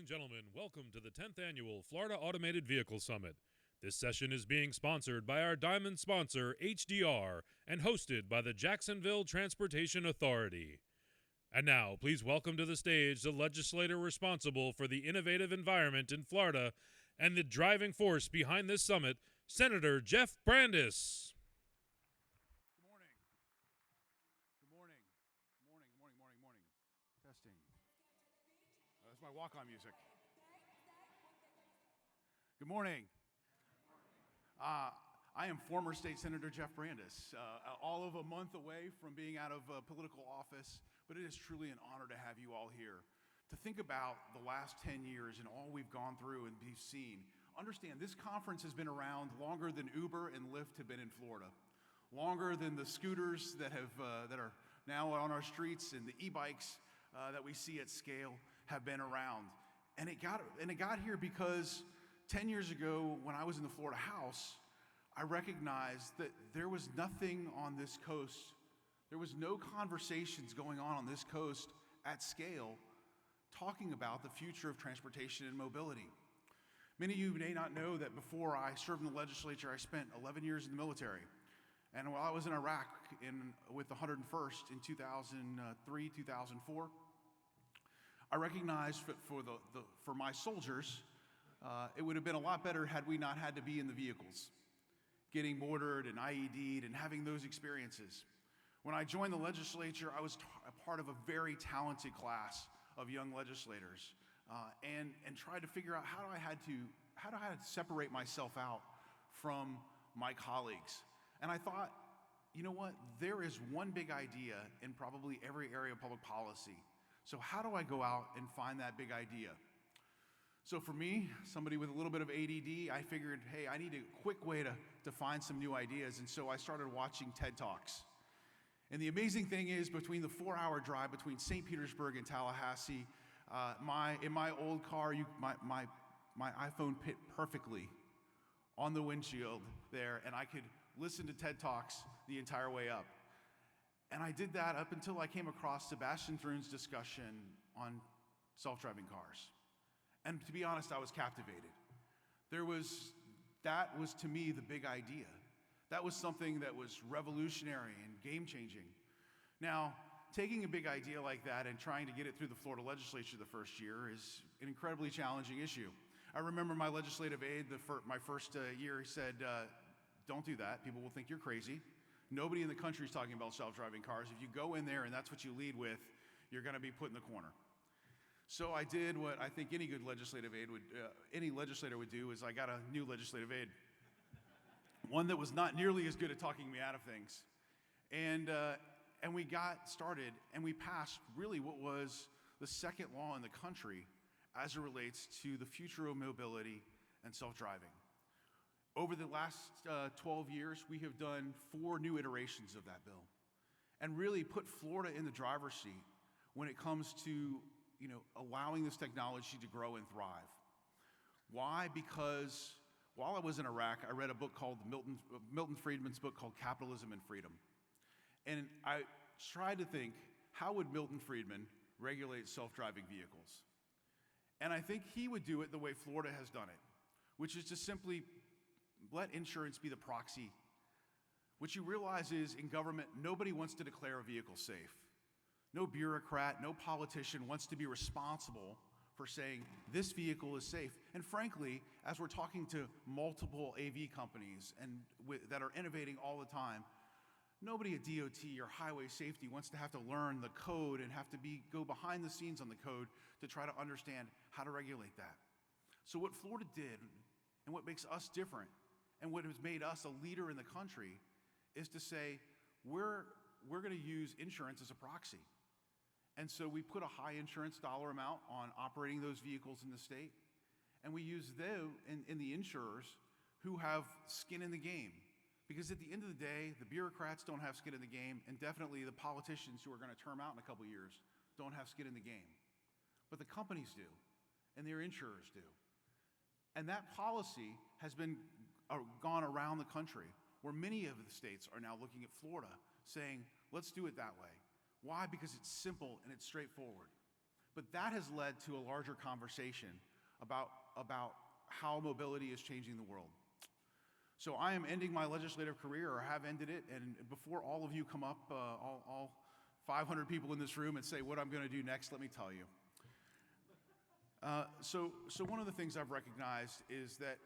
gentlemen, welcome to the 10th Annual Florida Automated Vehicle Summit. This session is being sponsored by our diamond sponsor, HDR, and hosted by the Jacksonville Transportation Authority. And now, please welcome to the stage the legislator responsible for the innovative environment in Florida and the driving force behind this summit, Senator Jeff Brandes. Good morning. Good morning. Morning. Testing. That's my walk-on music. Good morning. I am former State Senator Jeff Brandes, all of a month away from being out of political office, but it is truly an honor to have you all here. To think about the last 10 years and all we've gone through and we've seen, understand this conference has been around longer than Uber and Lyft have been in Florida, longer than the scooters that are now on our streets and the e-bikes that we see at scale have been around. And it got here because 10 years ago, when I was in the Florida House, I recognized that there was nothing on this coast. There was no conversations going on this coast at scale talking about the future of transportation and mobility. Many of you may not know that before I served in the legislature, I spent 11 years in the military. And while I was in Iraq with the 101st in 2003, 2004, I recognized for my soldiers, it would have been a lot better had we not had to be in the vehicles, getting mortared and IED'd and having those experiences. When I joined the legislature, I was a part of a very talented class of young legislators and tried to figure out how I had to separate myself out from my colleagues. And I thought, you know what? There is one big idea in probably every area of public policy. So how do I go out and find that big idea? So for me, somebody with a little bit of ADD, I figured, hey, I need a quick way to find some new ideas. And so I started watching TED Talks. And the amazing thing is, between the 4-hour drive between St. Petersburg and Tallahassee, in my old car, my iPhone fit perfectly on the windshield there, and I could listen to TED Talks the entire way up. And I did that up until I came across Sebastian Thrun's discussion on self-driving cars. And to be honest, I was captivated. That was to me the big idea. That was something that was revolutionary and game-changing. Now, taking a big idea like that and trying to get it through the Florida legislature the first year is an incredibly challenging issue. I remember my legislative aide, my first year, said, don't do that. People will think you're crazy. Nobody in the country is talking about self-driving cars. If you go in there and that's what you lead with, you're going to be put in the corner. So I did what I think any good legislative aide any legislator would do, is I got a new legislative aide, one that was not nearly as good at talking me out of things. And we got started, and we passed really what was the second law in the country as it relates to the future of mobility and self-driving. Over the last 12 years, we have done 4 new iterations of that bill and really put Florida in the driver's seat when it comes to allowing this technology to grow and thrive. Why? Because while I was in Iraq, I read a book called Milton Friedman's book called Capitalism and Freedom. And I tried to think, how would Milton Friedman regulate self-driving vehicles? And I think he would do it the way Florida has done it, which is to simply let insurance be the proxy. What you realize is, in government, nobody wants to declare a vehicle safe. No bureaucrat, no politician wants to be responsible for saying this vehicle is safe. And frankly, as we're talking to multiple AV companies that are innovating all the time, nobody at DOT or highway safety wants to have to learn the code and have to go behind the scenes on the code to try to understand how to regulate that. So what Florida did, and what makes us different, and what has made us a leader in the country, is to say, we're going to use insurance as a proxy. And so we put a high insurance dollar amount on operating those vehicles in the state, and we use them in the insurers who have skin in the game. Because at the end of the day, the bureaucrats don't have skin in the game, and definitely the politicians who are going to term out in a couple of years don't have skin in the game. But the companies do, and their insurers do. And that policy has gone around the country, where many of the states are now looking at Florida, saying, let's do it that way. Why? Because it's simple and it's straightforward. But that has led to a larger conversation about how mobility is changing the world. So I am ending my legislative career, or have ended it, and before all of you come up, all 500 people in this room, and say what I'm going to do next, let me tell you. So one of the things I've recognized is that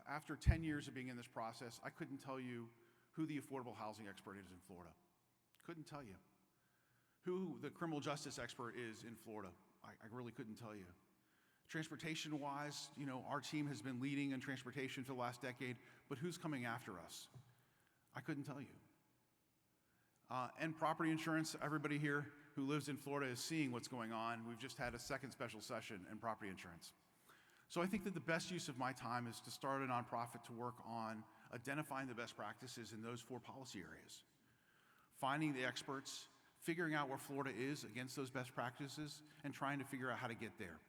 after 10 years of being in this process, I couldn't tell you who the affordable housing expert is in Florida. Couldn't tell you. Who the criminal justice expert is in Florida. I really couldn't tell you. Transportation-wise, our team has been leading in transportation for the last decade, but who's coming after us? I couldn't tell you. And property insurance, everybody here who lives in Florida is seeing what's going on. We've just had a second special session in property insurance. So I think that the best use of my time is to start a nonprofit to work on identifying the best practices in those 4 policy areas, finding the experts, figuring out where Florida is against those best practices, and trying to figure out how to get there.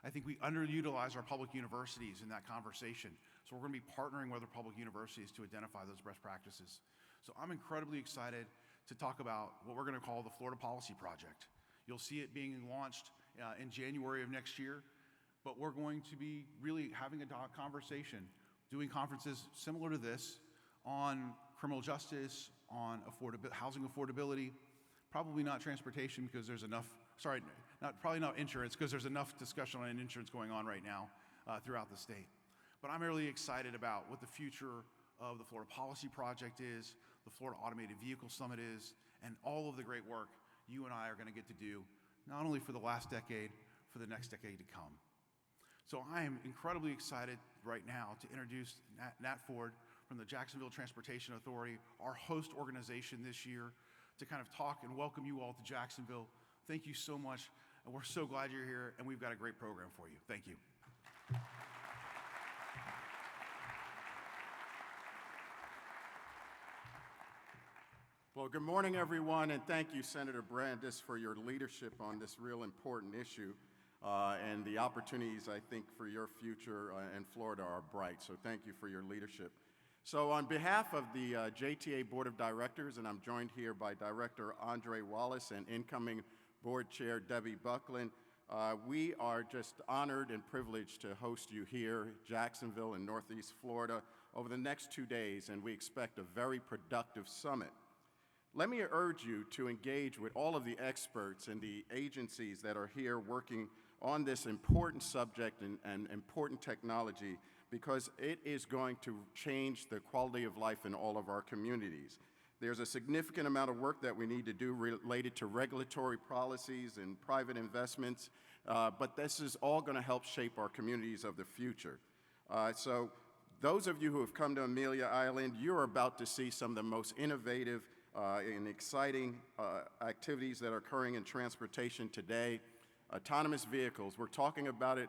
I think we underutilize our public universities in that conversation, so we're going to be partnering with our public universities to identify those best practices. So I'm incredibly excited to talk about what we're going to call the Florida Policy Project. You'll see it being launched in January of next year, but we're going to be really having a conversation, doing conferences similar to this on criminal justice, on housing affordability, probably not transportation because there's enough, probably not insurance because there's enough discussion on insurance going on right now throughout the state. But I'm really excited about what the future of the Florida Policy Project is, the Florida Automated Vehicle Summit is, and all of the great work you and I are going to get to do, not only for the last decade, for the next decade to come. So I am incredibly excited right now to introduce Nat Ford from the Jacksonville Transportation Authority, our host organization this year, to kind of talk and welcome you all to Jacksonville. Thank you so much, and we're so glad you're here, and we've got a great program for you. Thank you. Well, good morning, everyone, and thank you, Senator Brandis, for your leadership on this real important issue. And the opportunities, I think, for your future in Florida are bright, so thank you for your leadership. So on behalf of the JTA Board of Directors, and I'm joined here by Director Andre Wallace and incoming Board Chair Debbie Buckland, we are just honored and privileged to host you here, Jacksonville in Northeast Florida, over the next 2 days, and we expect a very productive summit. Let me urge you to engage with all of the experts and the agencies that are here working on this important subject and important technology, because it is going to change the quality of life in all of our communities. There's a significant amount of work that we need to do related to regulatory policies and private investments, but this is all going to help shape our communities of the future. So those of you who have come to Amelia Island, you're about to see some of the most innovative and exciting activities that are occurring in transportation today. Autonomous vehicles, we're talking about it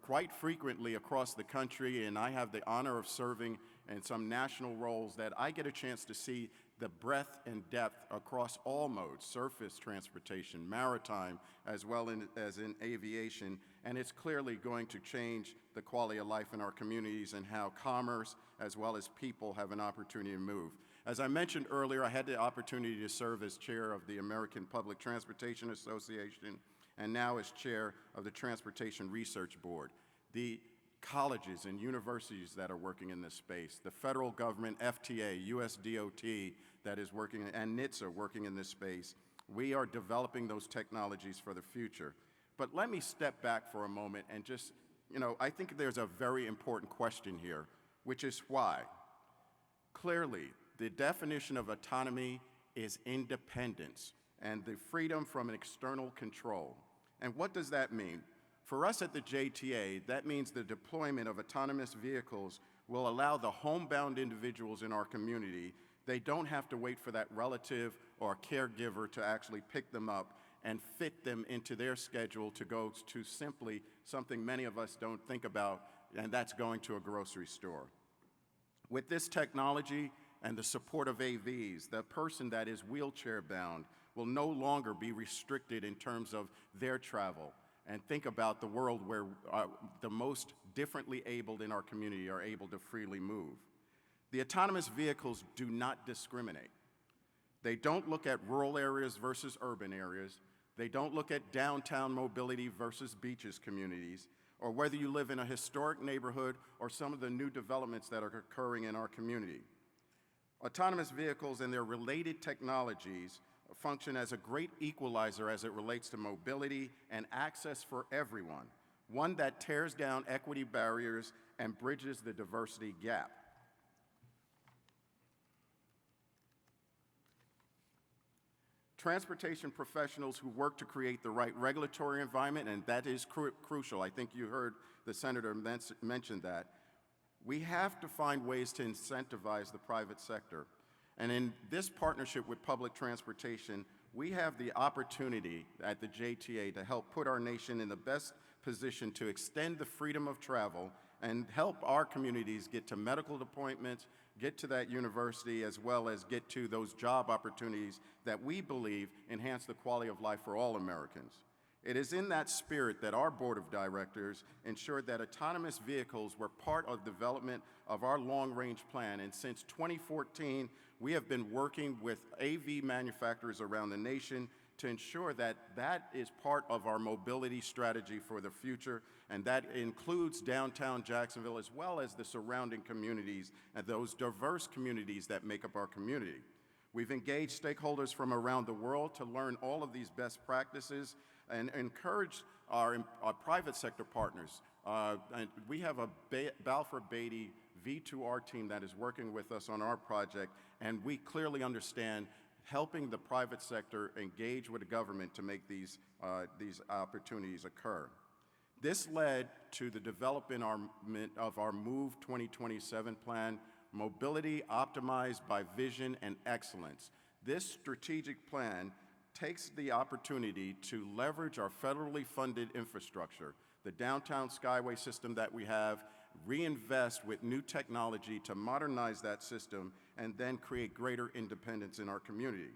quite frequently across the country, and I have the honor of serving in some national roles that I get a chance to see the breadth and depth across all modes, surface transportation, maritime, as well as in aviation, and it's clearly going to change the quality of life in our communities and how commerce as well as people have an opportunity to move. As I mentioned earlier, I had the opportunity to serve as chair of the American Public Transportation Association and now as chair of the Transportation Research Board. The colleges and universities that are working in this space, the federal government, FTA, US DOT that is working, and NHTSA working in this space, we are developing those technologies for the future. But let me step back for a moment and just, I think there's a very important question here, which is why? Clearly, the definition of autonomy is independence and the freedom from an external control. And what does that mean? For us at the JTA, that means the deployment of autonomous vehicles will allow the homebound individuals in our community, they don't have to wait for that relative or caregiver to actually pick them up and fit them into their schedule to go to simply something many of us don't think about, and that's going to a grocery store. With this technology and the support of AVs, the person that is wheelchair bound will no longer be restricted in terms of their travel. And think about the world where the most differently abled in our community are able to freely move. The autonomous vehicles do not discriminate. They don't look at rural areas versus urban areas. They don't look at downtown mobility versus beaches communities, or whether you live in a historic neighborhood or some of the new developments that are occurring in our community. Autonomous vehicles and their related technologies function as a great equalizer as it relates to mobility and access for everyone, one that tears down equity barriers and bridges the diversity gap. Transportation professionals who work to create the right regulatory environment, and that is crucial. I think you heard the senator mention that. We have to find ways to incentivize the private sector. And in this partnership with public transportation, we have the opportunity at the JTA to help put our nation in the best position to extend the freedom of travel and help our communities get to medical appointments, get to that university, as well as get to those job opportunities that we believe enhance the quality of life for all Americans. It is in that spirit that our board of directors ensured that autonomous vehicles were part of the development of our long-range plan, and since 2014, we have been working with AV manufacturers around the nation to ensure that that is part of our mobility strategy for the future, and that includes downtown Jacksonville as well as the surrounding communities and those diverse communities that make up our community. We've engaged stakeholders from around the world to learn all of these best practices and encourage our private sector partners. And we have a Balfour Beatty V2R team that is working with us on our project, and we clearly understand helping the private sector engage with the government to make these opportunities occur. This led to the development of our Move 2027 plan, Mobility Optimized by Vision and Excellence. This strategic plan takes the opportunity to leverage our federally funded infrastructure, the downtown skyway system that we have, reinvest with new technology to modernize that system, and then create greater independence in our community.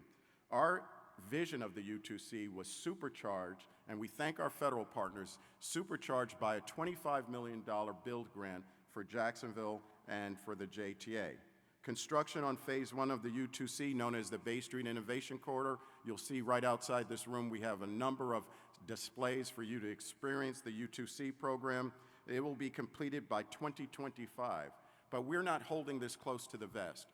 Our vision of the U2C was supercharged, and we thank our federal partners, supercharged by a $25 million build grant for Jacksonville and for the JTA. Construction on phase 1 of the U2C, known as the Bay Street Innovation Corridor, you'll see right outside this room we have a number of displays for you to experience the U2C program. It will be completed by 2025, but we're not holding this close to the vest.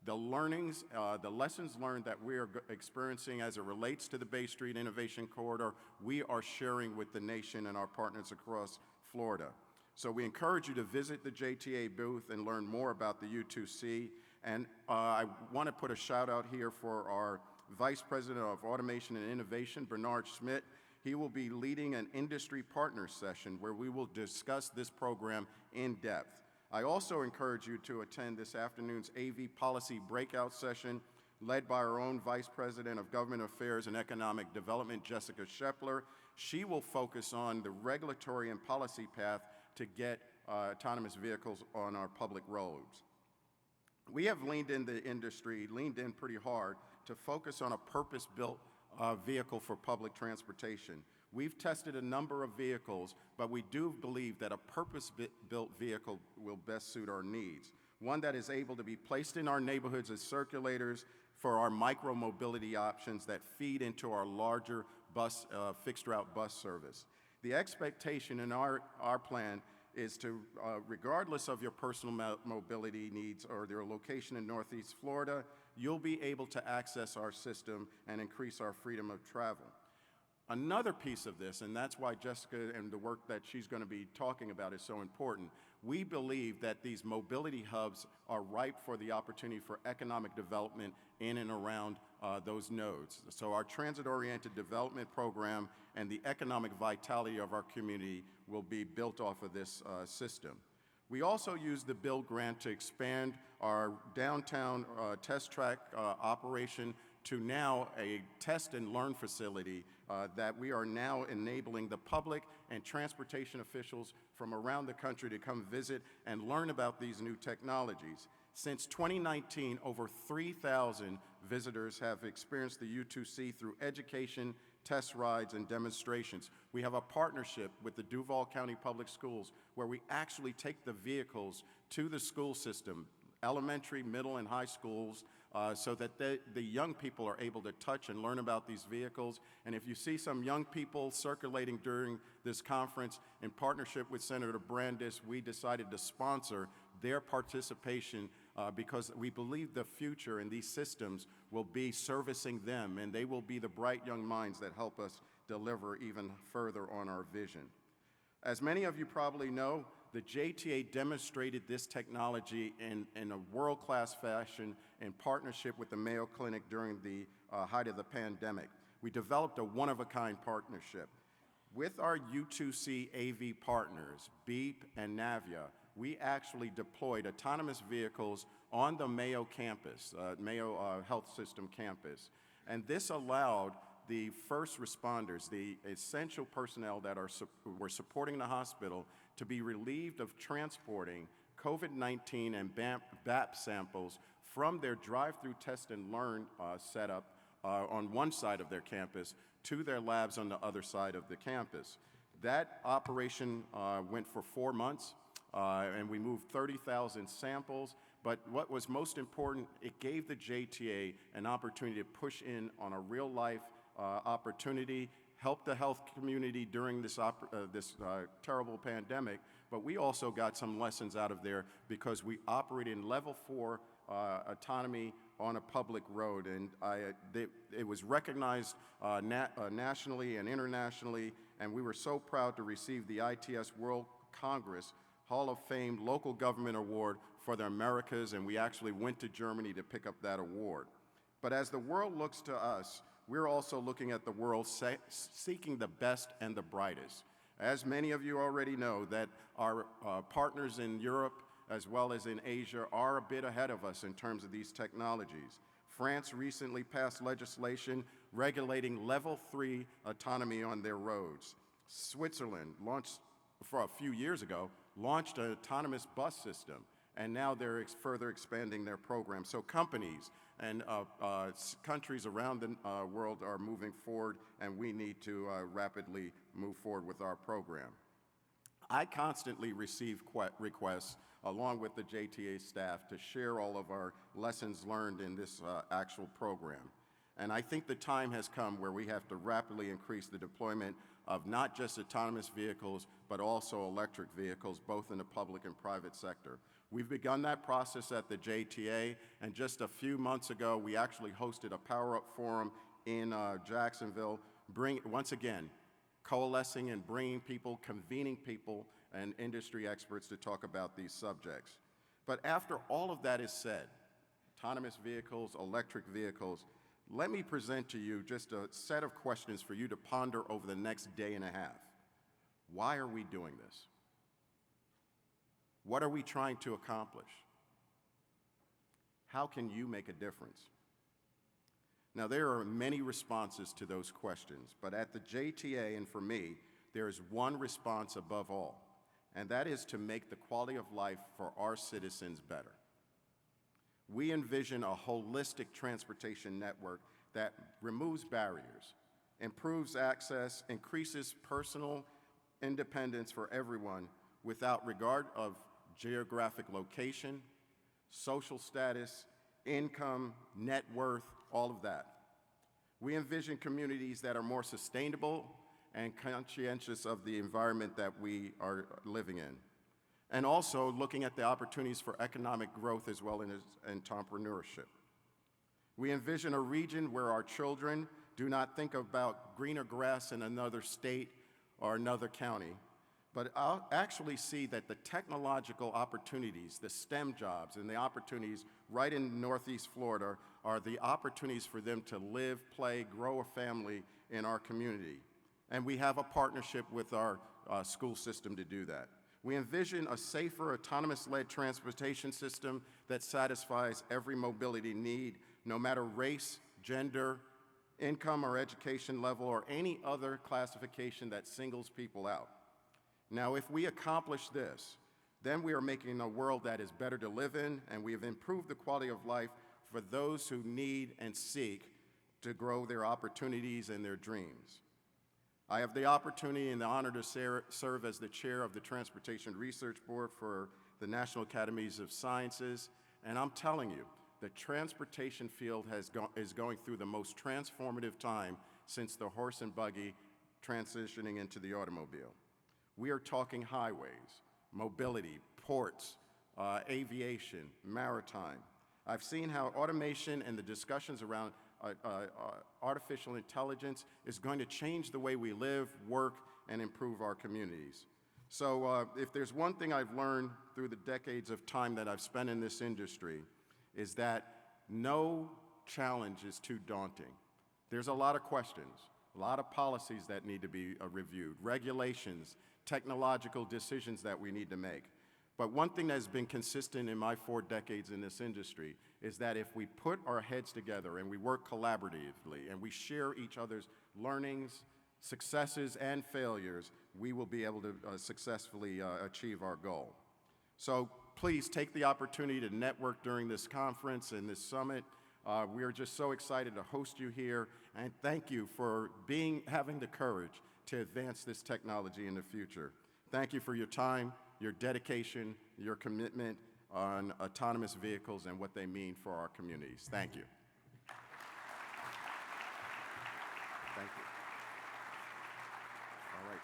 The learnings, the lessons learned that we are experiencing as it relates to the Bay Street Innovation Corridor, we are sharing with the nation and our partners across Florida. So we encourage you to visit the JTA booth and learn more about the U2C. And I want to put a shout out here for our Vice President of Automation and Innovation, Bernard Schmidt. He will be leading an industry partner session where we will discuss this program in depth. I also encourage you to attend this afternoon's AV policy breakout session led by our own Vice President of Government Affairs and Economic Development, Jessica Shepler. She will focus on the regulatory and policy path to get autonomous vehicles on our public roads. We have leaned in the industry, leaned in pretty hard to focus on a purpose-built vehicle for public transportation. We've tested a number of vehicles, but we do believe that a purpose-built vehicle will best suit our needs. One that is able to be placed in our neighborhoods as circulators for our micro-mobility options that feed into our larger bus, fixed-route bus service. The expectation in our plan is to, regardless of your personal mobility needs or your location in Northeast Florida, you'll be able to access our system and increase our freedom of travel. Another piece of this, and that's why Jessica and the work that she's going to be talking about is so important, we believe that these mobility hubs are ripe for the opportunity for economic development in and around those nodes. So our transit-oriented development program and the economic vitality of our community will be built off of this system. We also use the build grant to expand our downtown test track operation to now a test and learn facility that we are now enabling the public and transportation officials from around the country to come visit and learn about these new technologies. Since 2019, over 3,000 visitors have experienced the U2C through education, test rides, and demonstrations. We have a partnership with the Duval County Public Schools where we actually take the vehicles to the school system elementary, middle, and high schools so that the young people are able to touch and learn about these vehicles. And if you see some young people circulating during this conference, in partnership with Senator Brandis, we decided to sponsor their participation because we believe the future in these systems will be servicing them, and they will be the bright young minds that help us deliver even further on our vision. As many of you probably know, the JTA demonstrated this technology in a world-class fashion in partnership with the Mayo Clinic during the height of the pandemic. We developed a one-of-a-kind partnership. With our U2C AV partners, Beep and Navia, we actually deployed autonomous vehicles on the Mayo campus, Mayo Health System campus. And this allowed the first responders, the essential personnel that were supporting the hospital, to be relieved of transporting COVID-19 and BAP samples from their drive-through test and learn setup on one side of their campus to their labs on the other side of the campus. That operation went for 4 months, and we moved 30,000 samples. But what was most important, it gave the JTA an opportunity to push in on a real-life opportunity, help the health community during this terrible pandemic, but we also got some lessons out of there because we operate in level 4 autonomy on a public road, and it was recognized nationally and internationally, and we were so proud to receive the ITS World Congress Hall of Fame Local Government Award for the Americas, and we actually went to Germany to pick up that award. But as the world looks to us, we're also looking at the world seeking the best and the brightest. As many of you already know, that our partners in Europe as well as in Asia are a bit ahead of us in terms of these technologies. France recently passed legislation regulating level 3 autonomy on their roads. Switzerland launched, for a few years ago, launched an autonomous bus system, and now they're further expanding their program. So companies and countries around the world are moving forward, and we need to rapidly move forward with our program. I constantly receive requests, along with the JTA staff, to share all of our lessons learned in this actual program. And I think the time has come where we have to rapidly increase the deployment of not just autonomous vehicles, but also electric vehicles, both in the public and private sector. We've begun that process at the JTA, and just a few months ago, we actually hosted a Power Up Forum in Jacksonville, once again, coalescing and bringing people, convening people, and industry experts to talk about these subjects. But after all of that is said, autonomous vehicles, electric vehicles, let me present to you just a set of questions for you to ponder over the next day and a half. Why are we doing this? What are we trying to accomplish? How can you make a difference? Now, there are many responses to those questions, but at the JTA and for me, there is one response above all, and that is to make the quality of life for our citizens better. We envision a holistic transportation network that removes barriers, improves access, increases personal independence for everyone without regard of geographic location, social status, income, net worth, all of that. We envision communities that are more sustainable and conscientious of the environment that we are living in, and also looking at the opportunities for economic growth as well as entrepreneurship. We envision a region where our children do not think about greener grass in another state or another county, but I'll actually see that the technological opportunities, the STEM jobs, and the opportunities right in Northeast Florida are the opportunities for them to live, play, grow a family in our community. And we have a partnership with our school system to do that. We envision a safer, autonomous-led transportation system that satisfies every mobility need, no matter race, gender, income or education level, or any other classification that singles people out. Now, if we accomplish this, then we are making a world that is better to live in, and we have improved the quality of life for those who need and seek to grow their opportunities and their dreams. I have the opportunity and the honor to serve as the chair of the Transportation Research Board for the National Academies of Sciences, And I'm telling you, the transportation field is going through the most transformative time since the horse and buggy transitioning into the automobile. We are talking highways, mobility, ports, aviation, maritime. I've seen how automation and the discussions around artificial intelligence is going to change the way we live, work, and improve our communities. So if there's one thing I've learned through the decades of time that I've spent in this industry, is that no challenge is too daunting. There's a lot of questions, a lot of policies that need to be reviewed, regulations, technological decisions that we need to make. But one thing that's been consistent in my 4 decades in this industry is that if we put our heads together and we work collaboratively and we share each other's learnings, successes, and failures, we will be able to successfully achieve our goal. So please take the opportunity to network during this conference and this summit. We are just so excited to host you here, and thank you for having the courage to advance this technology in the future. Thank you for your time, your dedication, your commitment on autonomous vehicles and what they mean for our communities. Thank you. Thank you. All right.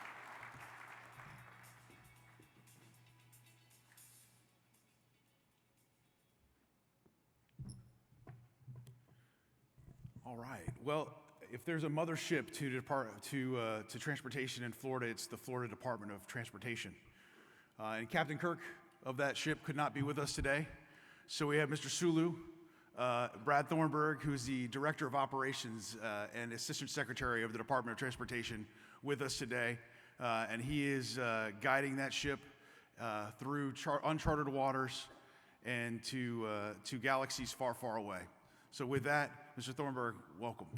All right. Well, if there's a mothership to transportation in Florida, it's the Florida Department of Transportation. And Captain Kirk of that ship could not be with us today. So we have Mr. Sulu, Brad Thornburg, who's the Director of Operations and Assistant Secretary of the Department of Transportation, with us today. And he is guiding that ship through uncharted waters and to galaxies far, far away. So with that, Mr. Thornburg, welcome.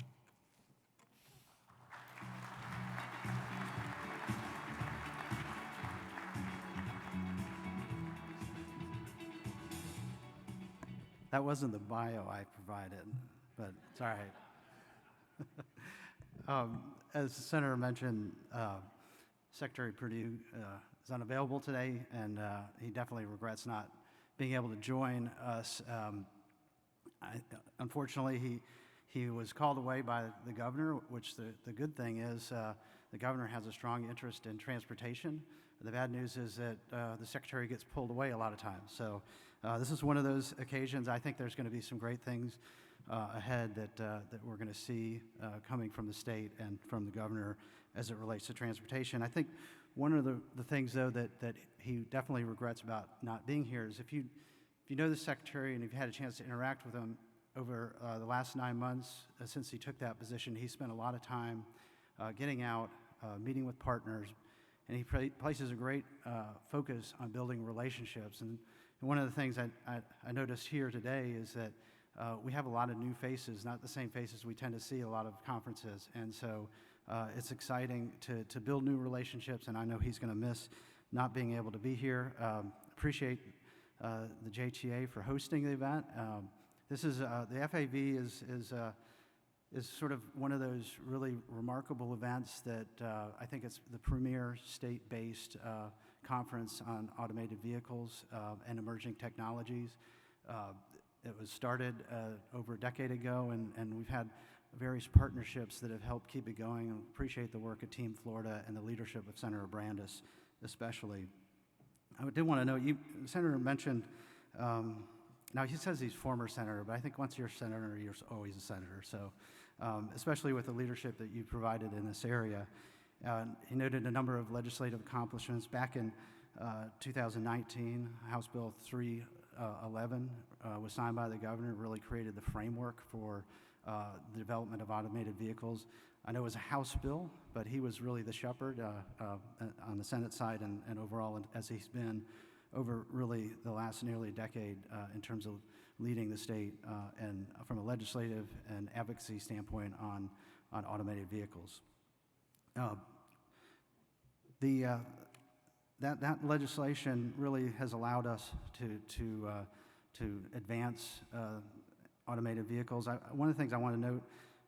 That wasn't the bio I provided, but it's all right. As the Senator mentioned, Secretary Perdue is unavailable today, and he definitely regrets not being able to join us. Unfortunately, he was called away by the governor, which the good thing is the governor has a strong interest in transportation. The bad news is that the secretary gets pulled away a lot of times. So this is one of those occasions. I think there's going to be some great things ahead that we're going to see coming from the state and from the governor as it relates to transportation. I think one of the things, though, that he definitely regrets about not being here is if you know the secretary and if you had a chance to interact with him over the last 9 months since he took that position, he spent a lot of time getting out, meeting with partners, and he places a great focus on building relationships. And one of the things I noticed here today is that we have a lot of new faces, not the same faces we tend to see at a lot of conferences. And so it's exciting to build new relationships, and I know he's going to miss not being able to be here. Appreciate the JTA for hosting the event. This is the FAV is sort of one of those really remarkable events that I think it's the premier state-based conference on automated vehicles and emerging technologies. It was started over a decade ago, and we've had various partnerships that have helped keep it going, and appreciate the work of Team Florida and the leadership of Senator Brandis especially. I did want to note, the Senator mentioned, now he says he's former senator, but I think once you're a senator, you're always a senator. So especially with the leadership that you provided in this area. He noted a number of legislative accomplishments. Back in 2019, House Bill 311 was signed by the governor, really created the framework for the development of automated vehicles. I know it was a House bill, but he was really the shepherd on the Senate side and overall, as he's been over really the last nearly decade in terms of leading the state and from a legislative and advocacy standpoint on automated vehicles. That legislation really has allowed us to advance automated vehicles. One of the things I want to note,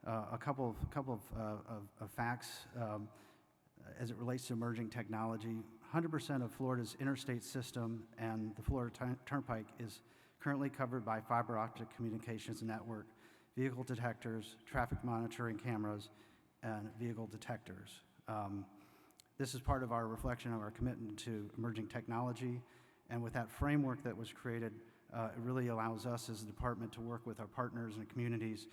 a couple of facts as it relates to emerging technology. 100% of Florida's interstate system and the Florida Turnpike is currently covered by fiber optic communications network, vehicle detectors, traffic monitoring cameras, and vehicle detectors. This is part of our reflection of our commitment to emerging technology, and with that framework that was created, it really allows us as a department to work with our partners and communities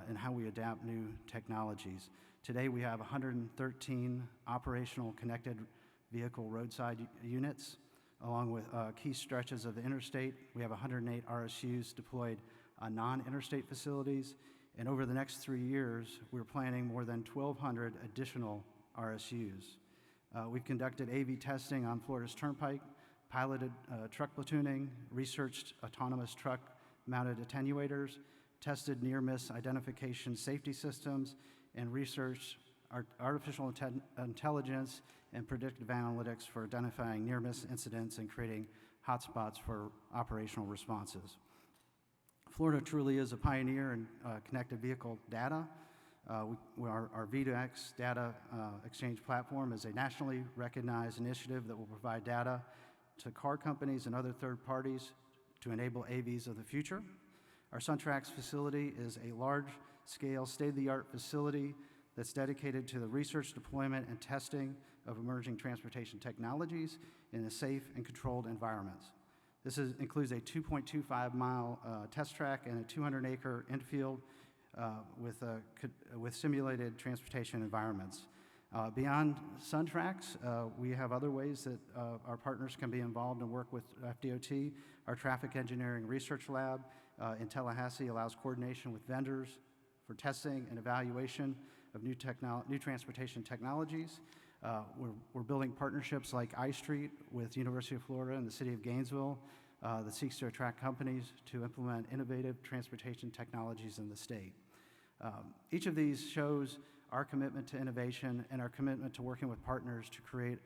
in how we adapt new technologies. Today we have 113 operational connected vehicle roadside units, along with key stretches of the interstate. We have 108 RSUs deployed on non-interstate facilities, and over the next 3 years, we're planning more than 1,200 additional RSUs. We've conducted AV testing on Florida's Turnpike, piloted truck platooning, researched autonomous truck-mounted attenuators, tested near-miss identification safety systems, and researched artificial intelligence and predictive analytics for identifying near-miss incidents and creating hotspots for operational responses. Florida truly is a pioneer in connected vehicle data. Our V2X data exchange platform is a nationally recognized initiative that will provide data to car companies and other third parties to enable AVs of the future. Our SunTrax facility is a large-scale, state-of-the-art facility that's dedicated to the research, deployment, and testing of emerging transportation technologies in a safe and controlled environments. This includes a 2.25-mile test track and a 200-acre infield with simulated transportation environments. Beyond SunTrax, we have other ways that our partners can be involved and work with FDOT. Our Traffic Engineering Research Lab in Tallahassee allows coordination with vendors for testing and evaluation of new transportation technologies. We're building partnerships like iStreet with University of Florida and the City of Gainesville that seeks to attract companies to implement innovative transportation technologies in the state. Each of these shows our commitment to innovation and our commitment to working with partners to create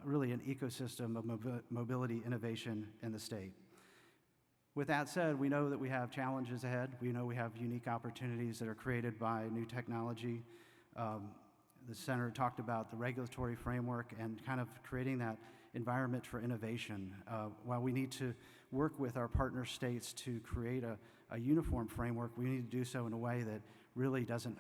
really an ecosystem of mobility innovation in the state. With that said, we know that we have challenges ahead. We know we have unique opportunities that are created by new technology. The Senator talked about the regulatory framework and kind of creating that environment for innovation. While we need to work with our partner states to create a uniform framework, we need to do so in a way that really doesn't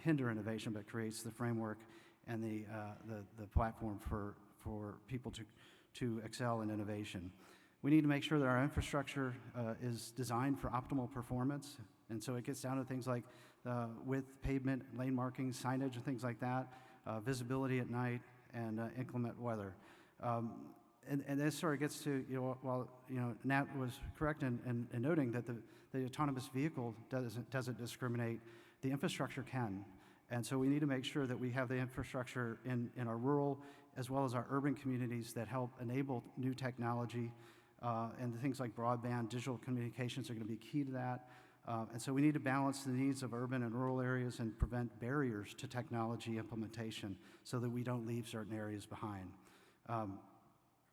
hinder innovation, but creates the framework and the platform for people to excel in innovation. We need to make sure that our infrastructure is designed for optimal performance, and so it gets down to things like width, pavement, lane markings, signage, and things like that, visibility at night, and inclement weather. And this sort of gets to, while Nat was correct in noting that the autonomous vehicle doesn't discriminate, the infrastructure can. And so we need to make sure that we have the infrastructure in our rural as well as our urban communities that help enable new technology. And things like broadband, digital communications are going to be key to that. And so we need to balance the needs of urban and rural areas and prevent barriers to technology implementation so that we don't leave certain areas behind.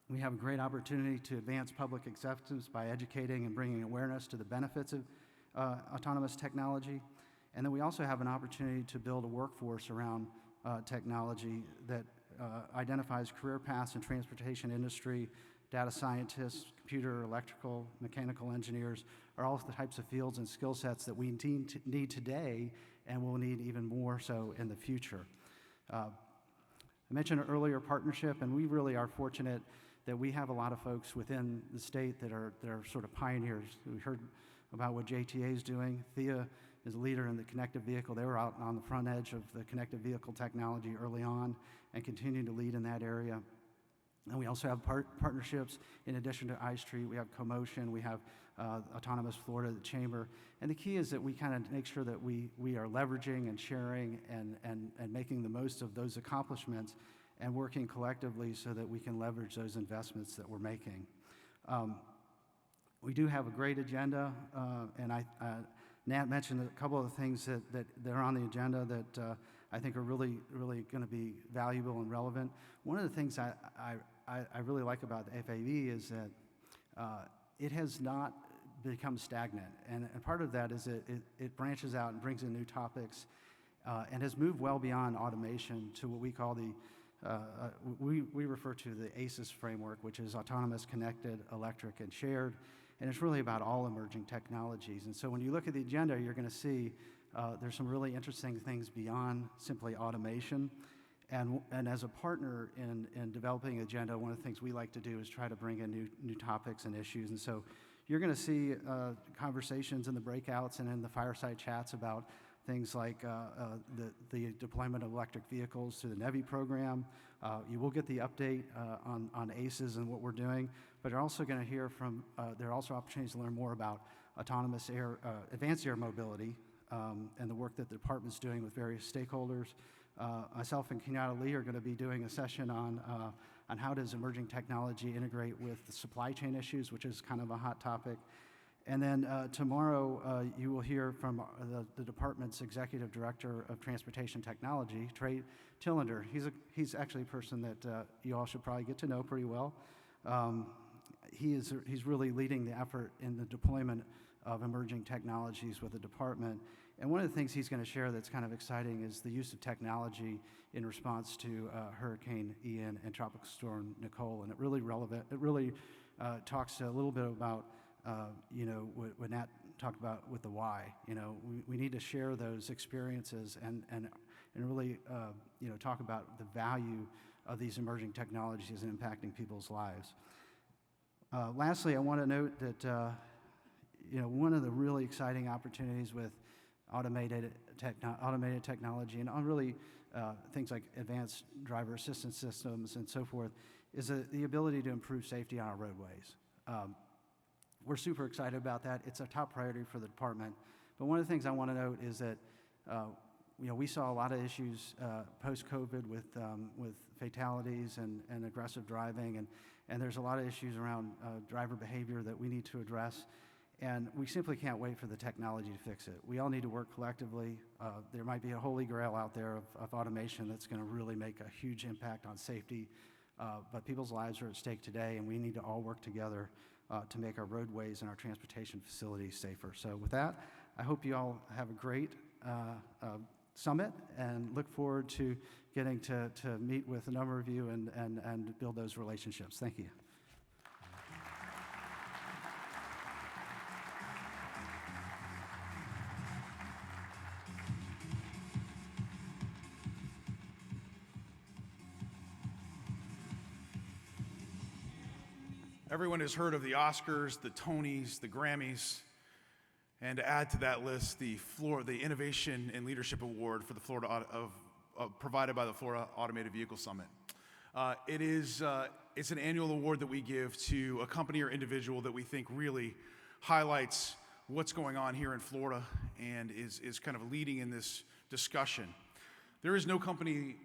We have a great opportunity to advance public acceptance by educating and bringing awareness to the benefits of autonomous technology. And then we also have an opportunity to build a workforce around technology that identifies career paths in transportation industry. Data scientists, computer, electrical, mechanical engineers are all the types of fields and skill sets that we need today and will need even more so in the future. I mentioned an earlier partnership, and we really are fortunate that we have a lot of folks within the state that are sort of pioneers. We heard about what JTA is doing. Thea is a leader in the connected vehicle. They were out on the front edge of the connected vehicle technology early on and continue to lead in that area. And we also have partnerships in addition to iStreet. We have Comotion, we have Autonomous Florida, the Chamber. And the key is that we kind of make sure that we are leveraging and sharing and making the most of those accomplishments and working collectively so that we can leverage those investments that we're making. We do have a great agenda, and Nat mentioned a couple of the things that are on the agenda that I think are really, really going to be valuable and relevant. One of the things I really like about the FAV is that it has not become stagnant, and part of that is it branches out and brings in new topics and has moved well beyond automation to what we call we refer to the ACES framework, which is autonomous, connected, electric, and shared. and it's really about all emerging technologies. And so when you look at the agenda, you're going to see there's some really interesting things beyond simply automation. And as a partner in developing an agenda, one of the things we like to do is try to bring in new topics and issues. And so you're going to see conversations in the breakouts and in the fireside chats about things like the deployment of electric vehicles through the NEVI program. You will get the update on ACES and what we're doing, but you're also going to hear from, there are also opportunities to learn more about autonomous air, advanced air mobility, and the work that the department's doing with various stakeholders. Myself and Kenyatta Lee are going to be doing a session on how does emerging technology integrate with the supply chain issues, which is kind of a hot topic. And then tomorrow you will hear from the department's Executive Director of Transportation Technology, Trey Tillender. He's actually a person that you all should probably get to know pretty well. He's really leading the effort in the deployment of emerging technologies with the department. And one of the things he's going to share that's kind of exciting is the use of technology in response to Hurricane Ian and Tropical Storm Nicole. And it really talks a little bit about, what Nat talked about with the why. We need to share those experiences and really, talk about the value of these emerging technologies and impacting people's lives. Lastly, I want to note that, one of the really exciting opportunities with automated technology and on really things like advanced driver assistance systems and so forth is the ability to improve safety on our roadways. We're super excited about that. It's a top priority for the department. But one of the things I want to note is that we saw a lot of issues post-COVID with fatalities and aggressive driving, and there's a lot of issues around driver behavior that we need to address. And we simply can't wait for the technology to fix it. We all need to work collectively. There might be a holy grail out there of automation that's going to really make a huge impact on safety, but people's lives are at stake today, and we need to all work together to make our roadways and our transportation facilities safer. So with that, I hope you all have a great summit and look forward to getting to meet with a number of you and build those relationships. Thank you. Everyone has heard of the Oscars, the Tonys, the Grammys, and to add to that list, the Innovation and Leadership Award for the provided by the Florida Automated Vehicle Summit. It's an annual award that we give to a company or individual that we think really highlights what's going on here in Florida and is kind of leading in this discussion. There is no company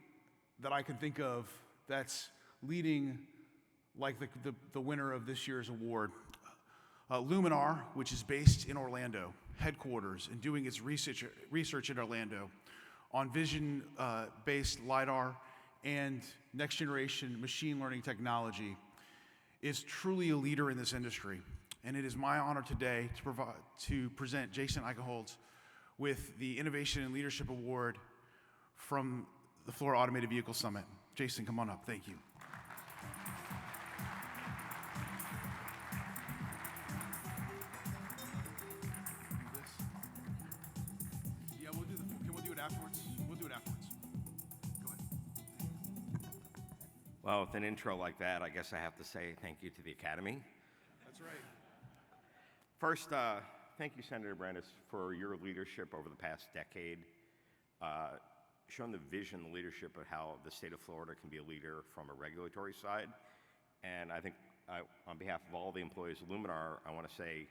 that I can think of that's leading like the winner of this year's award. Luminar, which is based in Orlando, headquarters, and doing its research in Orlando on vision-based LiDAR and next-generation machine learning technology, is truly a leader in this industry. And it is my honor today to present Jason Eichenholz with the Innovation and Leadership Award from the Florida Automated Vehicle Summit. Jason, come on up. Thank you. Well, with an intro like that, I guess I have to say thank you to the Academy. That's right. First, thank you, Senator Brandis, for your leadership over the past decade, showing the vision, the leadership of how the state of Florida can be a leader from a regulatory side. And I think on behalf of all the employees of Luminar, I want to say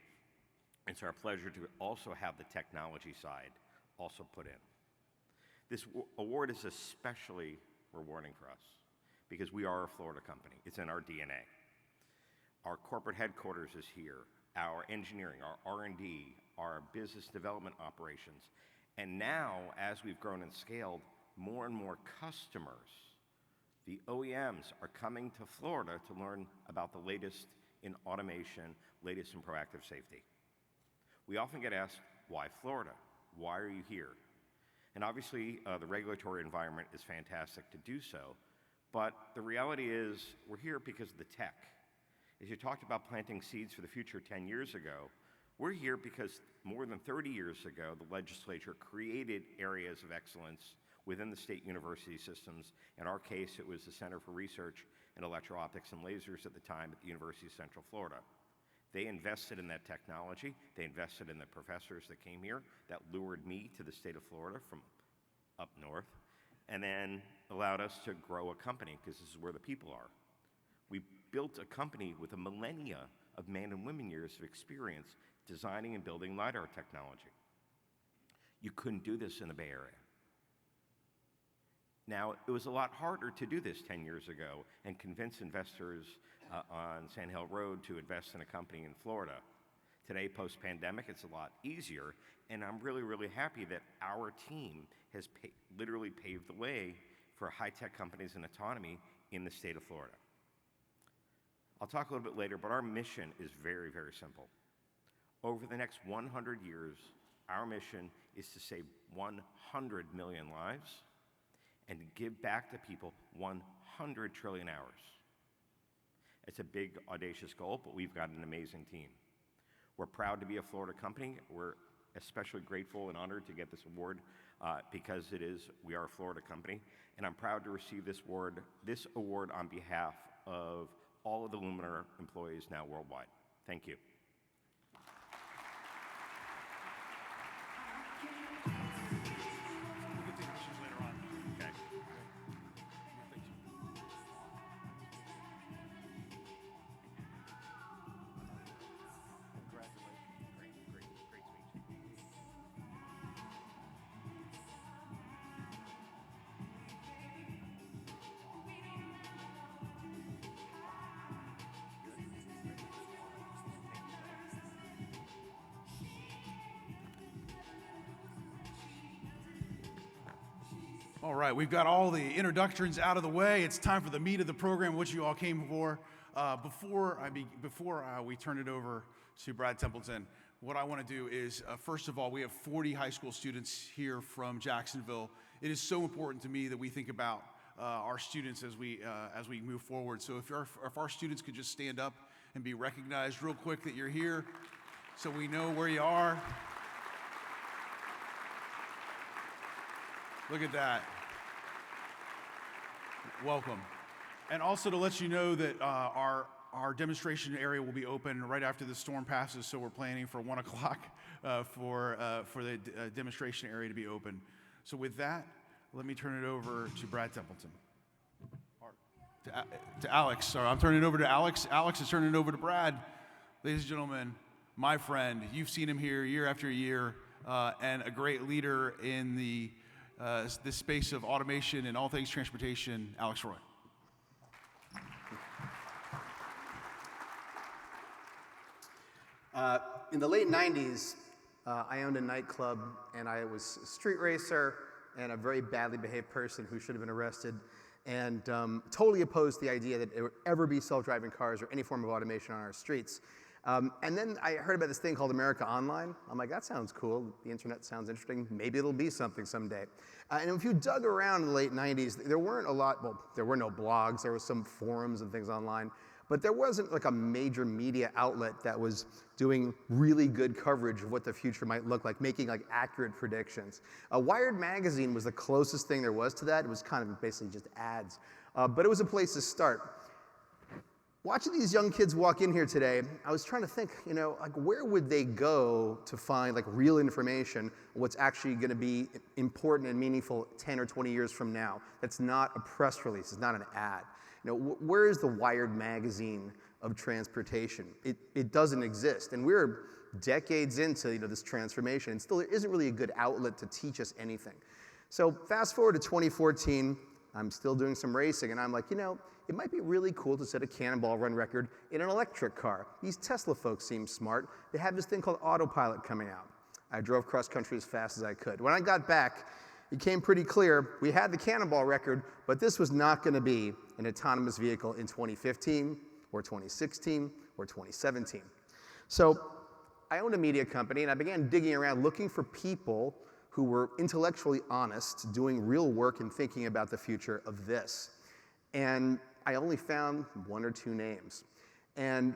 it's our pleasure to also have the technology side also put in. This award is especially rewarding for us because we are a Florida company. It's in our DNA. Our corporate headquarters is here, our engineering, our R&D, our business development operations. And now, as we've grown and scaled, more and more customers, the OEMs, are coming to Florida to learn about the latest in automation, latest in proactive safety. We often get asked, why Florida? Why are you here? And obviously, the regulatory environment is fantastic to do so. But the reality is, we're here because of the tech. As you talked about planting seeds for the future 10 years ago, we're here because more than 30 years ago, the legislature created areas of excellence within the state university systems. In our case, it was the Center for Research in Electro-Optics and Lasers at the time at the University of Central Florida. They invested in that technology. They invested in the professors that came here. That lured me to the state of Florida from up north, and then allowed us to grow a company, because this is where the people are. We built a company with a millennia of man and women years of experience designing and building LiDAR technology. You couldn't do this in the Bay Area. Now, it was a lot harder to do this 10 years ago and convince investors on Sand Hill Road to invest in a company in Florida. Today, post-pandemic, it's a lot easier, and I'm really, really happy that our team has literally paved the way for high-tech companies and autonomy in the state of Florida. I'll talk a little bit later, but our mission is very, very simple. Over the next 100 years, our mission is to save 100 million lives and to give back to people 100 trillion hours. It's a big, audacious goal, but we've got an amazing team. We're proud to be a Florida company. We're especially grateful and honored to get this award because we are a Florida company. And I'm proud to receive this award on behalf of all of the Luminar employees now worldwide. Thank you. All right, we've got all the introductions out of the way. It's time for the meat of the program, which you all came for. Before we turn it over to Brad Templeton, what I want to do is, first of all, we have 40 high school students here from Jacksonville. It is so important to me that we think about our students as we move forward. So if our students could just stand up and be recognized real quick that you're here, so we know where you are. Look at that. Welcome. And also to let you know that our demonstration area will be open right after the storm passes, so we're planning for 1 o'clock for the demonstration area to be open. So with that, let me turn it over to Brad Templeton. To Alex, sorry, I'm turning it over to Alex. Alex is turning it over to Brad. Ladies and gentlemen, my friend, you've seen him here year after year, and a great leader in this space of automation and all things transportation, Alex Roy. In the late 90s, I owned a nightclub, and I was a street racer and a very badly behaved person who should have been arrested, and totally opposed the idea that there would ever be self-driving cars or any form of automation on our streets. And then I heard about this thing called America Online. I'm like, that sounds cool. The internet sounds interesting. Maybe it'll be something someday. And if you dug around in the late 90s, there weren't a lot, well, there were no blogs. There were some forums and things online. But there wasn't like a major media outlet that was doing really good coverage of what the future might look like, making like accurate predictions. Wired magazine was the closest thing there was to that. It was kind of basically just ads. But it was a place to start. Watching these young kids walk in here today, I was trying to think, like where would they go to find like real information, what's actually going to be important and meaningful 10 or 20 years from now? That's not a press release, it's not an ad. Where is the Wired magazine of transportation? It doesn't exist, and we're decades into this transformation, and still there isn't really a good outlet to teach us anything. So fast forward to 2014, I'm still doing some racing, and I'm like, it might be really cool to set a cannonball run record in an electric car. These Tesla folks seem smart. They have this thing called autopilot coming out. I drove cross country as fast as I could. When I got back, it became pretty clear we had the cannonball record, but this was not going to be an autonomous vehicle in 2015 or 2016 or 2017. So I owned a media company, and I began digging around looking for people who were intellectually honest, doing real work and thinking about the future of this. And I only found 1 or 2 names. And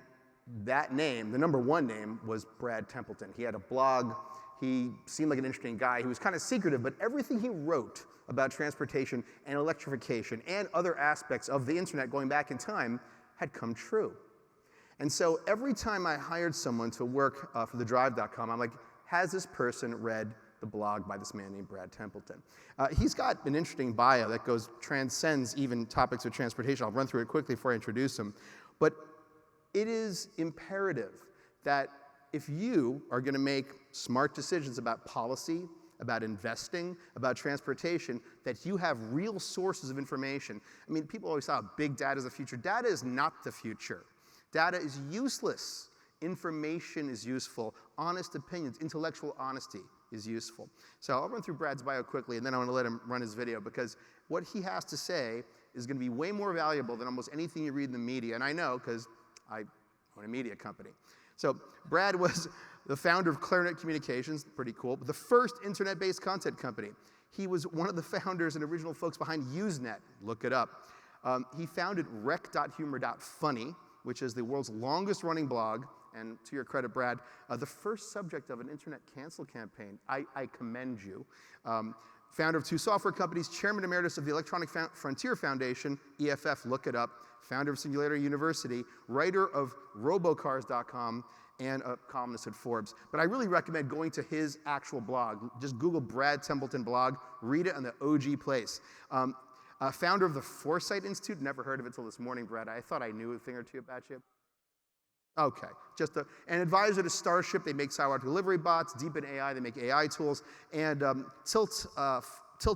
that name, the number one name, was Brad Templeton. He had a blog. He seemed like an interesting guy. He was kind of secretive, but everything he wrote about transportation and electrification and other aspects of the internet going back in time had come true. And so every time I hired someone to work for thedrive.com, I'm like, has this person read the blog by this man named Brad Templeton? He's got an interesting bio that transcends even topics of transportation. I'll run through it quickly before I introduce him. But it is imperative that if you are going to make smart decisions about policy, about investing, about transportation, that you have real sources of information. I mean, people always thought big data is the future. Data is not the future. Data is useless. Information is useful. Honest opinions, intellectual honesty is useful. So I'll run through Brad's bio quickly, and then I want to let him run his video, because what he has to say is going to be way more valuable than almost anything you read in the media. And I know, because I own a media company. So Brad was the founder of Clarinet Communications, pretty cool, but the first internet-based content company. He was one of the founders and original folks behind Usenet. Look it up. He founded rec.humor.funny, which is the world's longest-running blog, and to your credit, Brad, the first subject of an internet cancel campaign. I commend you. Founder of two software companies, chairman emeritus of the Electronic Frontier Foundation, EFF, look it up. Founder of Singularity University, writer of robocars.com, and a columnist at Forbes. But I really recommend going to his actual blog. Just Google Brad Templeton blog, read it on the OG place. Founder of the Foresight Institute, never heard of it till this morning, Brad. I thought I knew a thing or two about you. Okay, an advisor to Starship, they make software delivery bots. Deepin AI, they make AI tools. And Tilt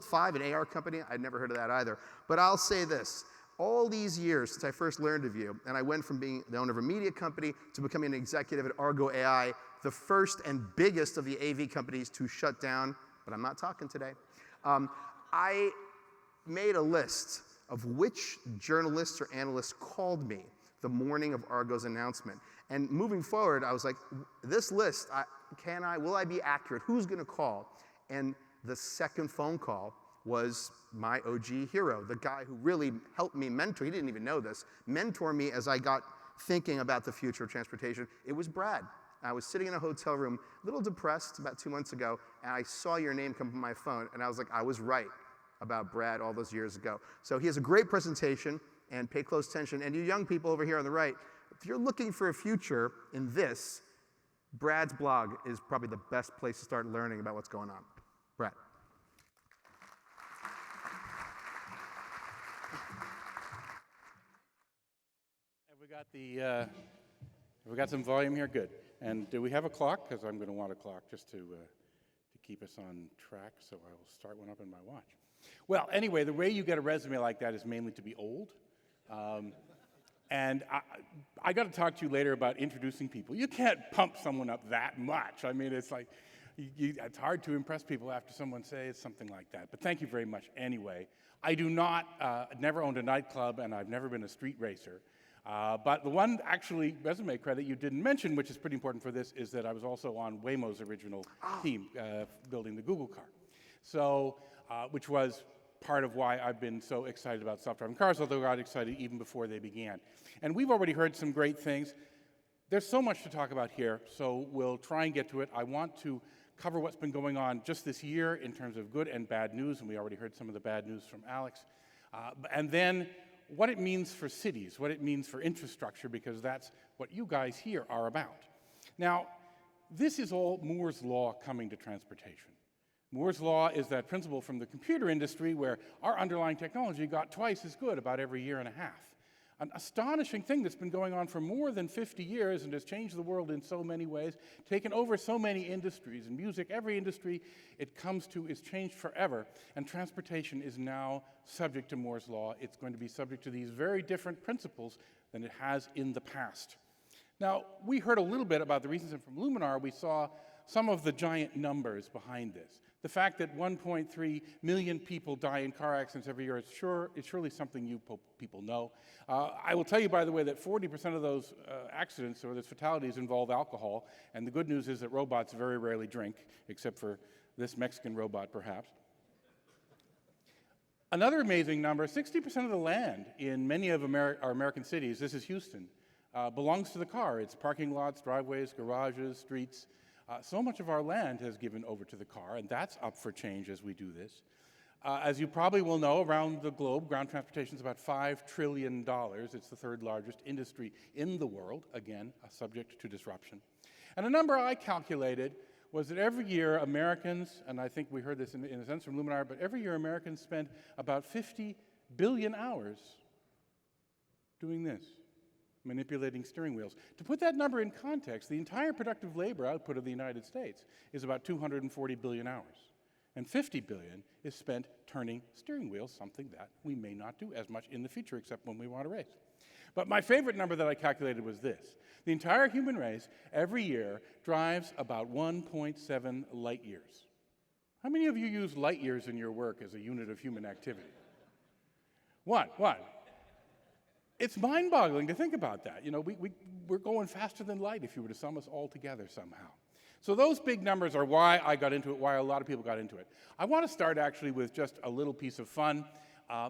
5, an AR company, I'd never heard of that either. But I'll say this. All these years since I first learned of you, and I went from being the owner of a media company to becoming an executive at Argo AI, the first and biggest of the AV companies to shut down, but I'm not talking today. I made a list of which journalists or analysts called me the morning of Argo's announcement. And moving forward, I was like, this list, will I be accurate? Who's going to call? And the second phone call was my OG hero, the guy who really helped me mentor, he didn't even know this, mentor me as I got thinking about the future of transportation. It was Brad. I was sitting in a hotel room, a little depressed about 2 months ago, and I saw your name come from my phone, and I was like, I was right about Brad all those years ago. So he has a great presentation, and pay close attention. And you young people over here on the right, if you're looking for a future in this, Brad's blog is probably the best place to start learning about what's going on. Brad. Have we got some volume here? Good. And do we have a clock? Because I'm going to want a clock just to keep us on track. So I will start one up in my watch. Well, anyway, the way you get a resume like that is mainly to be old. And I got to talk to you later about introducing people. You can't pump someone up that much. I mean, it's like, it's hard to impress people after someone says something like that. But thank you very much anyway. I do not, never owned a nightclub, and I've never been a street racer. But the one actually resume credit you didn't mention, which is pretty important for this, is that I was also on Waymo's original team building the Google car. So, which was part of why I've been so excited about self-driving cars, although I got excited even before they began. And we've already heard some great things. There's so much to talk about here, so we'll try and get to it. I want to cover what's been going on just this year in terms of good and bad news, and we already heard some of the bad news from Alex. And then what it means for cities, what it means for infrastructure, because that's what you guys here are about. Now, this is all Moore's Law coming to transportation. Moore's Law is that principle from the computer industry where our underlying technology got twice as good about every year and a half. An astonishing thing that's been going on for more than 50 years and has changed the world in so many ways, taken over so many industries. In music, every industry it comes to is changed forever, and transportation is now subject to Moore's Law. It's going to be subject to these very different principles than it has in the past. Now, we heard a little bit about the reasons, and from Luminar, we saw some of the giant numbers behind this. The fact that 1.3 million people die in car accidents every year is surely something you people know. I will tell you, by the way, that 40% of those accidents or those fatalities involve alcohol, and the good news is that robots very rarely drink, except for this Mexican robot, perhaps. Another amazing number, 60% of the land in many of our American cities, this is Houston, belongs to the car. It's parking lots, driveways, garages, streets. So much of our land has given over to the car, and that's up for change as we do this. As you probably will know, around the globe, ground transportation is about $5 trillion. It's the third largest industry in the world, again, subject to disruption. And a number I calculated was that every year Americans, and I think we heard this in a sense from Luminar, but every year Americans spend about 50 billion hours doing this, manipulating steering wheels. To put that number in context, the entire productive labor output of the United States is about 240 billion hours. And 50 billion is spent turning steering wheels, something that we may not do as much in the future except when we want to race. But my favorite number that I calculated was this. The entire human race every year drives about 1.7 light years. How many of you use light years in your work as a unit of human activity? One. It's mind-boggling to think about that. You know, we're going faster than light if you were to sum us all together somehow. So those big numbers are why I got into it, why a lot of people got into it. I want to start actually with just a little piece of fun,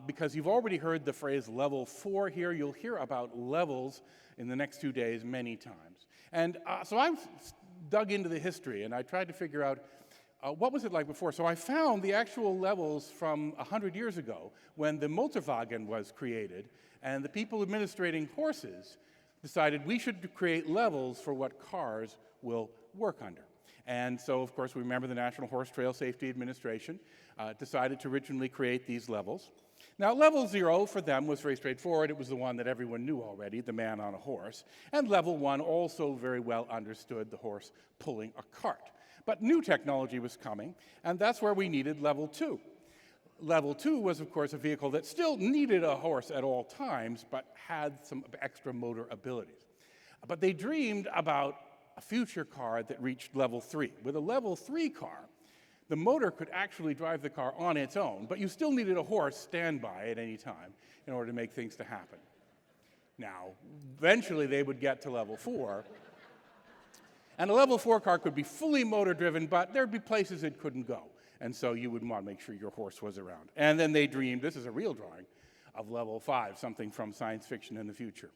because you've already heard the phrase level 4 here. You'll hear about levels in the next 2 days many times. And so I've dug into the history, and I tried to figure out what was it like before. So I found the actual levels from 100 years ago when the Motorwagen was created, and the people administrating horses decided we should create levels for what cars will work under. And so, of course, we remember the National Horse Trail Safety Administration decided to originally create these levels. Now, level 0 for them was very straightforward. It was the one that everyone knew already, the man on a horse. And level 1 also very well understood, the horse pulling a cart. But new technology was coming, and that's where we needed level 2. Level 2 was, of course, a vehicle that still needed a horse at all times, but had some extra motor abilities. But they dreamed about a future car that reached level 3. With a level 3 car, the motor could actually drive the car on its own, but you still needed a horse standby at any time in order to make things to happen. Now, eventually they would get to level 4, and a level 4 car could be fully motor-driven, but there'd be places it couldn't go, and so you would want to make sure your horse was around. And then they dreamed, this is a real drawing, of level 5, something from science fiction in the future.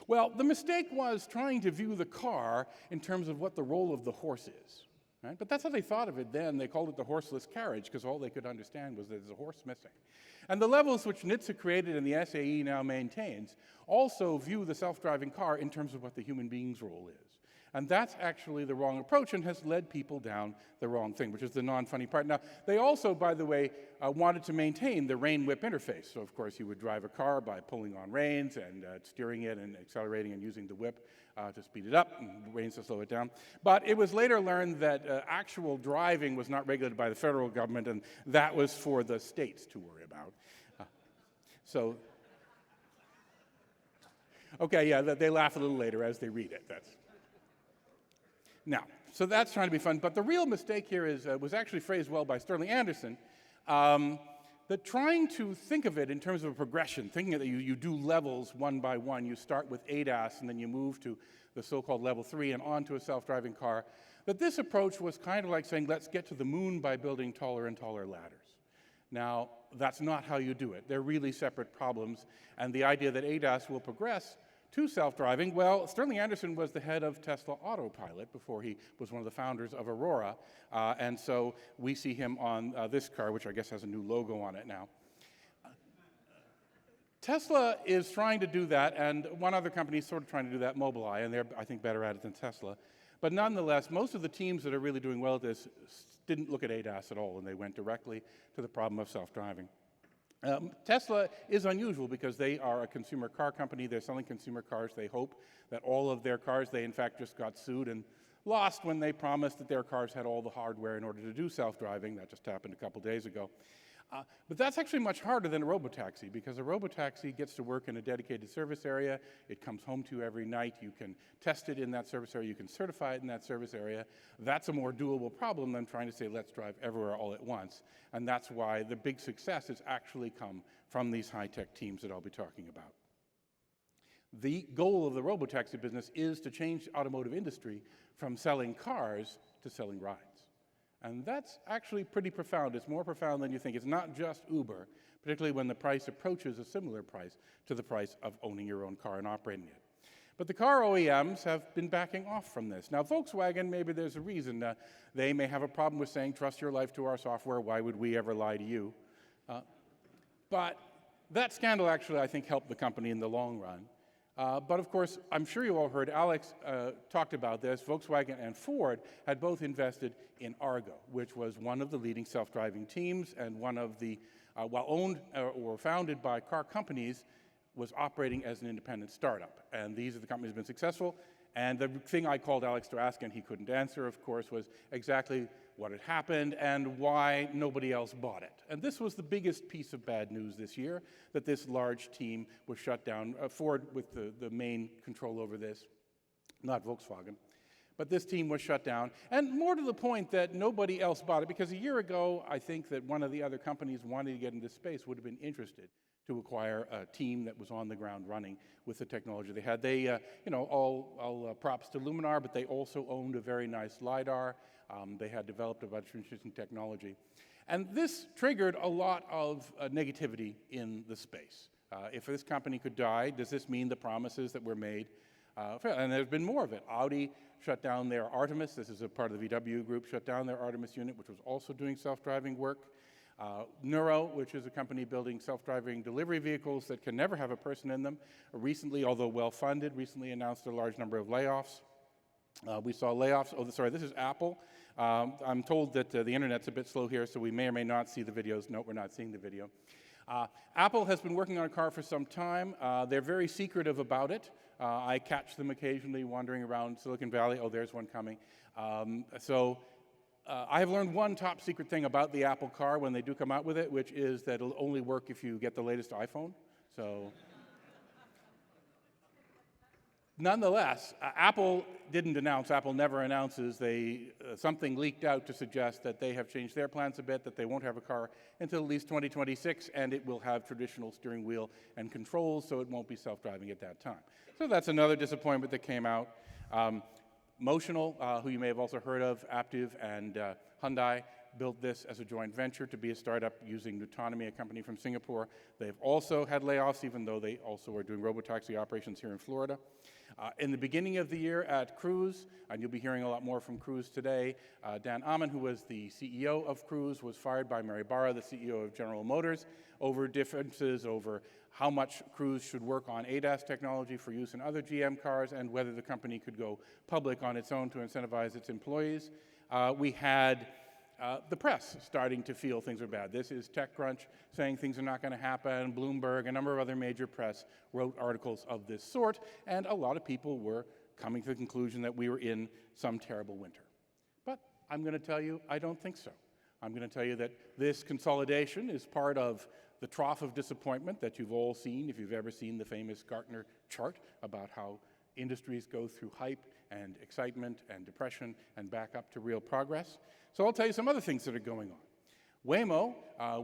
Well, the mistake was trying to view the car in terms of what the role of the horse is. Right? But that's how they thought of it then. They called it the horseless carriage because all they could understand was that there's a horse missing. And the levels which NHTSA created and the SAE now maintains also view the self-driving car in terms of what the human being's role is. And that's actually the wrong approach and has led people down the wrong thing, which is the non-funny part. Now, they also, by the way, wanted to maintain the rein-whip interface. So, of course, you would drive a car by pulling on reins and steering it and accelerating and using the whip to speed it up and reins to slow it down. But it was later learned that actual driving was not regulated by the federal government, and that was for the states to worry about. Okay, yeah, they laugh a little later as they read it. Now, so that's trying to be fun, but the real mistake here was actually phrased well by Sterling Anderson, that trying to think of it in terms of a progression, thinking that you do levels one by one, you start with ADAS and then you move to the so-called level 3 and on to a self-driving car, that this approach was kind of like saying, let's get to the moon by building taller and taller ladders. Now, that's not how you do it. They're really separate problems, and the idea that ADAS will progress to self-driving, well, Sterling Anderson was the head of Tesla Autopilot before he was one of the founders of Aurora, and so we see him on this car, which I guess has a new logo on it now. Tesla is trying to do that, and one other company is sort of trying to do that, Mobileye, and they're, I think, better at it than Tesla. But nonetheless, most of the teams that are really doing well at this didn't look at ADAS at all, and they went directly to the problem of self-driving. Tesla is unusual because they are a consumer car company. They're selling consumer cars. They hope that all of their cars, they in fact just got sued and lost when they promised that their cars had all the hardware in order to do self-driving. That just happened a couple days ago. But that's actually much harder than a robotaxi because a robotaxi gets to work in a dedicated service area. It comes home to you every night. You can test it in that service area. You can certify it in that service area. That's a more doable problem than trying to say, let's drive everywhere all at once. And that's why the big success has actually come from these high-tech teams that I'll be talking about. The goal of the robotaxi business is to change the automotive industry from selling cars to selling rides. And that's actually pretty profound. It's more profound than you think. It's not just Uber, particularly when the price approaches a similar price to the price of owning your own car and operating it. But the car OEMs have been backing off from this. Now, Volkswagen, maybe there's a reason. They may have a problem with saying, trust your life to our software, why would we ever lie to you? But that scandal actually, I think, helped the company in the long run. But of course, I'm sure you all heard Alex talked about this. Volkswagen and Ford had both invested in Argo, which was one of the leading self-driving teams and one of the, while owned or founded by car companies, was operating as an independent startup. And these are the companies that have been successful. And the thing I called Alex to ask, and he couldn't answer, of course, was exactly what had happened and why nobody else bought it. And this was the biggest piece of bad news this year, that this large team was shut down. Ford with the main control over this, not Volkswagen. But this team was shut down. And more to the point that nobody else bought it, because a year ago, I think that one of the other companies wanting to get into space would have been interested to acquire a team that was on the ground running with the technology they had. They, all props to Luminar, but they also owned a very nice LiDAR. They had developed a bunch of interesting technology. And this triggered a lot of negativity in the space. If this company could die, does this mean the promises that were made? And there's been more of it. Audi shut down their Artemis. This is a part of the VW group, shut down their Artemis unit, which was also doing self-driving work. Neuro, which is a company building self-driving delivery vehicles that can never have a person in them, recently, although well-funded, recently announced a large number of layoffs. We saw layoffs. Oh, sorry, this is Apple. I'm told that the internet's a bit slow here, so we may or may not see the videos. No, we're not seeing the video. Apple has been working on a car for some time. They're very secretive about it. I catch them occasionally wandering around Silicon Valley. Oh, there's one coming. I have learned one top secret thing about the Apple car when they do come out with it, which is that it'll only work if you get the latest iPhone. So, nonetheless, Apple didn't announce, Apple never announces, something leaked out to suggest that they have changed their plans a bit, that they won't have a car until at least 2026, and it will have traditional steering wheel and controls, so it won't be self-driving at that time. So that's another disappointment that came out. Motional, who you may have also heard of, Aptiv and Hyundai, built this as a joint venture to be a startup using Nutonomy, a company from Singapore. They've also had layoffs, even though they also are doing robotaxi operations here in Florida. In the beginning of the year at Cruise, and you'll be hearing a lot more from Cruise today, Dan Ammann, who was the CEO of Cruise, was fired by Mary Barra, the CEO of General Motors, over differences over how much Cruise should work on ADAS technology for use in other GM cars and whether the company could go public on its own to incentivize its employees. We had the press starting to feel things are bad. This is TechCrunch saying things are not going to happen. Bloomberg, a number of other major press wrote articles of this sort, and a lot of people were coming to the conclusion that we were in some terrible winter. But I'm going to tell you, I don't think so. I'm going to tell you that this consolidation is part of the trough of disappointment that you've all seen, if you've ever seen the famous Gartner chart about how industries go through hype and excitement and depression and back up to real progress. So I'll tell you some other things that are going on. Waymo,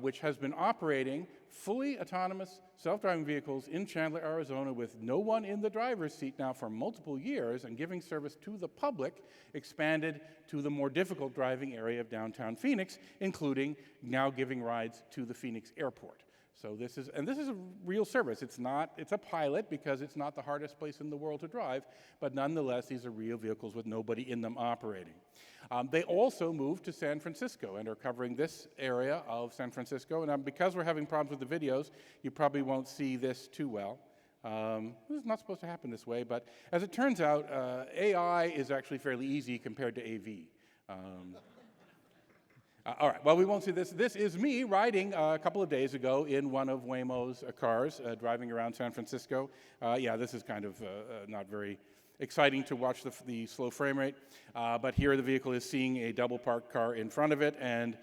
which has been operating fully autonomous self-driving vehicles in Chandler, Arizona with no one in the driver's seat now for multiple years and giving service to the public, expanded to the more difficult driving area of downtown Phoenix, including now giving rides to the Phoenix airport. So this is a real service. It's a pilot because it's not the hardest place in the world to drive, but nonetheless, these are real vehicles with nobody in them operating. They also moved to San Francisco and are covering this area of San Francisco. And because we're having problems with the videos, you probably won't see this too well. This is not supposed to happen this way, but as it turns out, AI is actually fairly easy compared to AV. All right, well, we won't see this. This is me riding a couple of days ago in one of Waymo's cars, driving around San Francisco. Yeah, this is kind of not very exciting to watch the slow frame rate, but here the vehicle is seeing a double parked car in front of it, and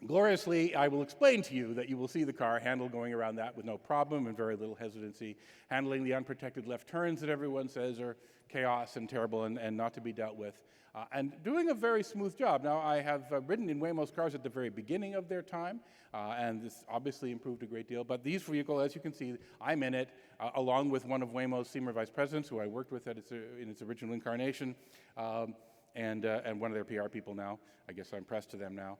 gloriously, I will explain to you that you will see the car handle going around that with no problem and very little hesitancy, handling the unprotected left turns that everyone says are chaos and terrible and not to be dealt with, and doing a very smooth job. Now, I have ridden in Waymo's cars at the very beginning of their time, and this obviously improved a great deal, but these vehicles, as you can see, I'm in it, along with one of Waymo's senior vice presidents, who I worked with in its original incarnation, and one of their PR people now. I guess I'm pressed to them now.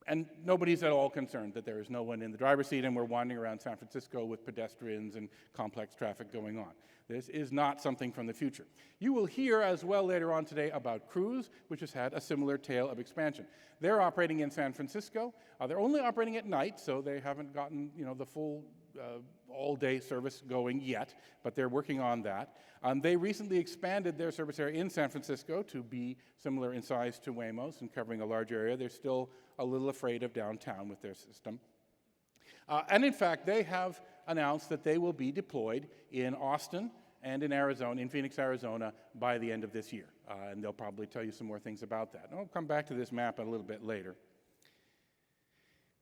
And nobody's at all concerned that there is no one in the driver's seat and we're wandering around San Francisco with pedestrians and complex traffic going on. This is not something from the future. You will hear as well later on today about Cruise, which has had a similar tale of expansion. They're operating in San Francisco. They're only operating at night, so they haven't gotten the full all-day service going yet, but they're working on that. They recently expanded their service area in San Francisco to be similar in size to Waymo's and covering a large area. They're still a little afraid of downtown with their system. And in fact, they have announced that they will be deployed in Austin and in Phoenix, Arizona, by the end of this year. And they'll probably tell you some more things about that. And I'll come back to this map a little bit later.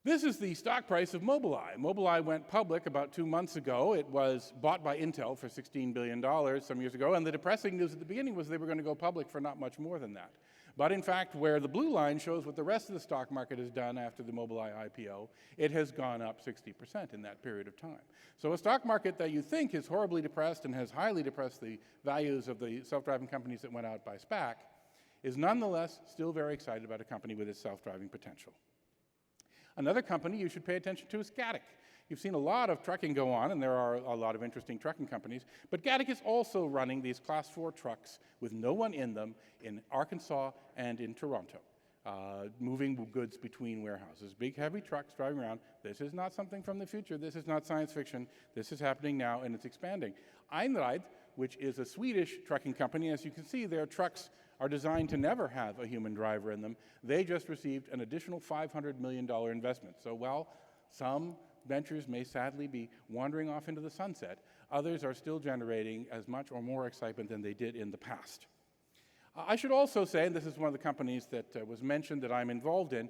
This is the stock price of Mobileye. Mobileye went public about 2 months ago. It was bought by Intel for $16 billion some years ago, and the depressing news at the beginning was they were going to go public for not much more than that. But in fact, where the blue line shows what the rest of the stock market has done after the Mobileye IPO, it has gone up 60% in that period of time. So a stock market that you think is horribly depressed and has highly depressed the values of the self-driving companies that went out by SPAC is nonetheless still very excited about a company with its self-driving potential. Another company you should pay attention to is Gatik. You've seen a lot of trucking go on, and there are a lot of interesting trucking companies, but Gatik is also running these Class 4 trucks with no one in them in Arkansas and in Toronto, moving goods between warehouses. Big, heavy trucks driving around. This is not something from the future. This is not science fiction. This is happening now, and it's expanding. Einride, which is a Swedish trucking company, as you can see, their trucks are designed to never have a human driver in them. They just received an additional $500 million investment. So while some ventures may sadly be wandering off into the sunset, others are still generating as much or more excitement than they did in the past. I should also say, and this is one of the companies that was mentioned that I'm involved in,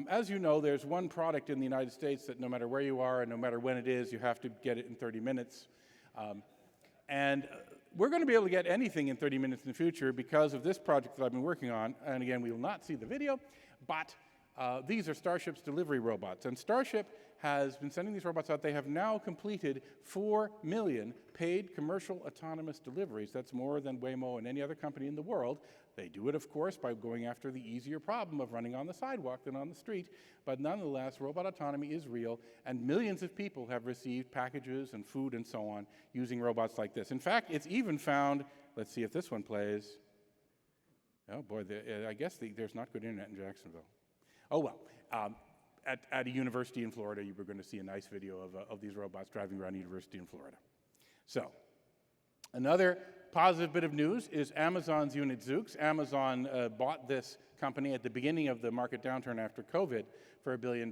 as you know, there's one product in the United States that no matter where you are and no matter when it is, you have to get it in 30 minutes. And we're going to be able to get anything in 30 minutes in the future because of this project that I've been working on. And again, we will not see the video, but these are Starship's delivery robots. And Starship has been sending these robots out. They have now completed 4 million paid commercial autonomous deliveries. That's more than Waymo and any other company in the world. They do it, of course, by going after the easier problem of running on the sidewalk than on the street. But nonetheless, robot autonomy is real, and millions of people have received packages and food and so on using robots like this. In fact, it's even found, let's see if this one plays. Oh boy, I guess there's not good internet in Jacksonville. Oh well, at a university in Florida, you were going to see a nice video of these robots driving around a university in Florida. So, another positive bit of news is Amazon's unit Zoox. Amazon bought this company at the beginning of the market downturn after COVID for $1 billion,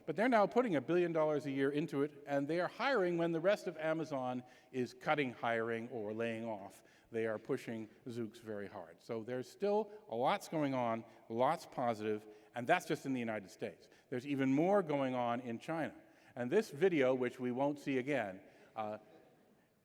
but they're now putting $1 billion a year into it, and they are hiring when the rest of Amazon is cutting hiring or laying off. They are pushing Zoox very hard. So there's still lots going on, lots positive, and that's just in the United States. There's even more going on in China. And this video, which we won't see again,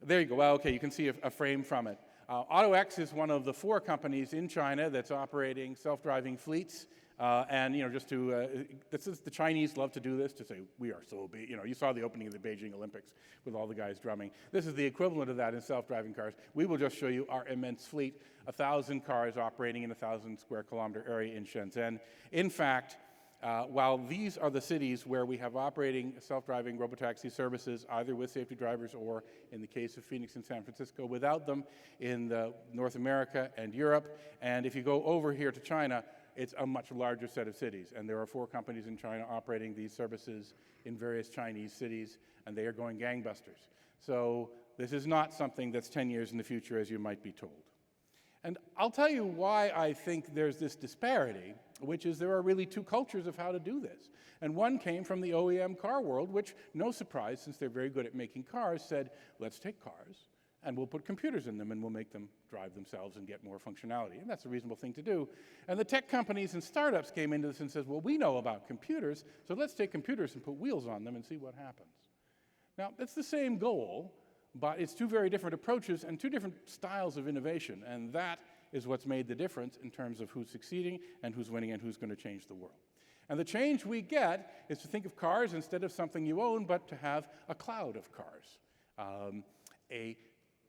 there you go. Well, okay, you can see a frame from it. AutoX is one of the 4 companies in China that's operating self-driving fleets. And just to, the Chinese love to do this, to say, we are so big. You saw the opening of the Beijing Olympics with all the guys drumming. This is the equivalent of that in self-driving cars. We will just show you our immense fleet, 1,000 cars operating in a 1,000 square kilometer area in Shenzhen. In fact, while these are the cities where we have operating self-driving robotaxi services, either with safety drivers or, in the case of Phoenix and San Francisco, without them in North America and Europe. And if you go over here to China, it's a much larger set of cities. And there are 4 companies in China operating these services in various Chinese cities, and they are going gangbusters. So this is not something that's 10 years in the future, as you might be told. And I'll tell you why I think there's this disparity, which is there are really 2 cultures of how to do this. And one came from the OEM car world, which, no surprise, since they're very good at making cars, said, let's take cars and we'll put computers in them and we'll make them drive themselves and get more functionality. And that's a reasonable thing to do. And the tech companies and startups came into this and said, well, we know about computers, so let's take computers and put wheels on them and see what happens. Now, it's the same goal, but it's 2 very different approaches and 2 different styles of innovation, and that is what's made the difference in terms of who's succeeding and who's winning and who's going to change the world. And the change we get is to think of cars instead of something you own, but to have a cloud of cars, a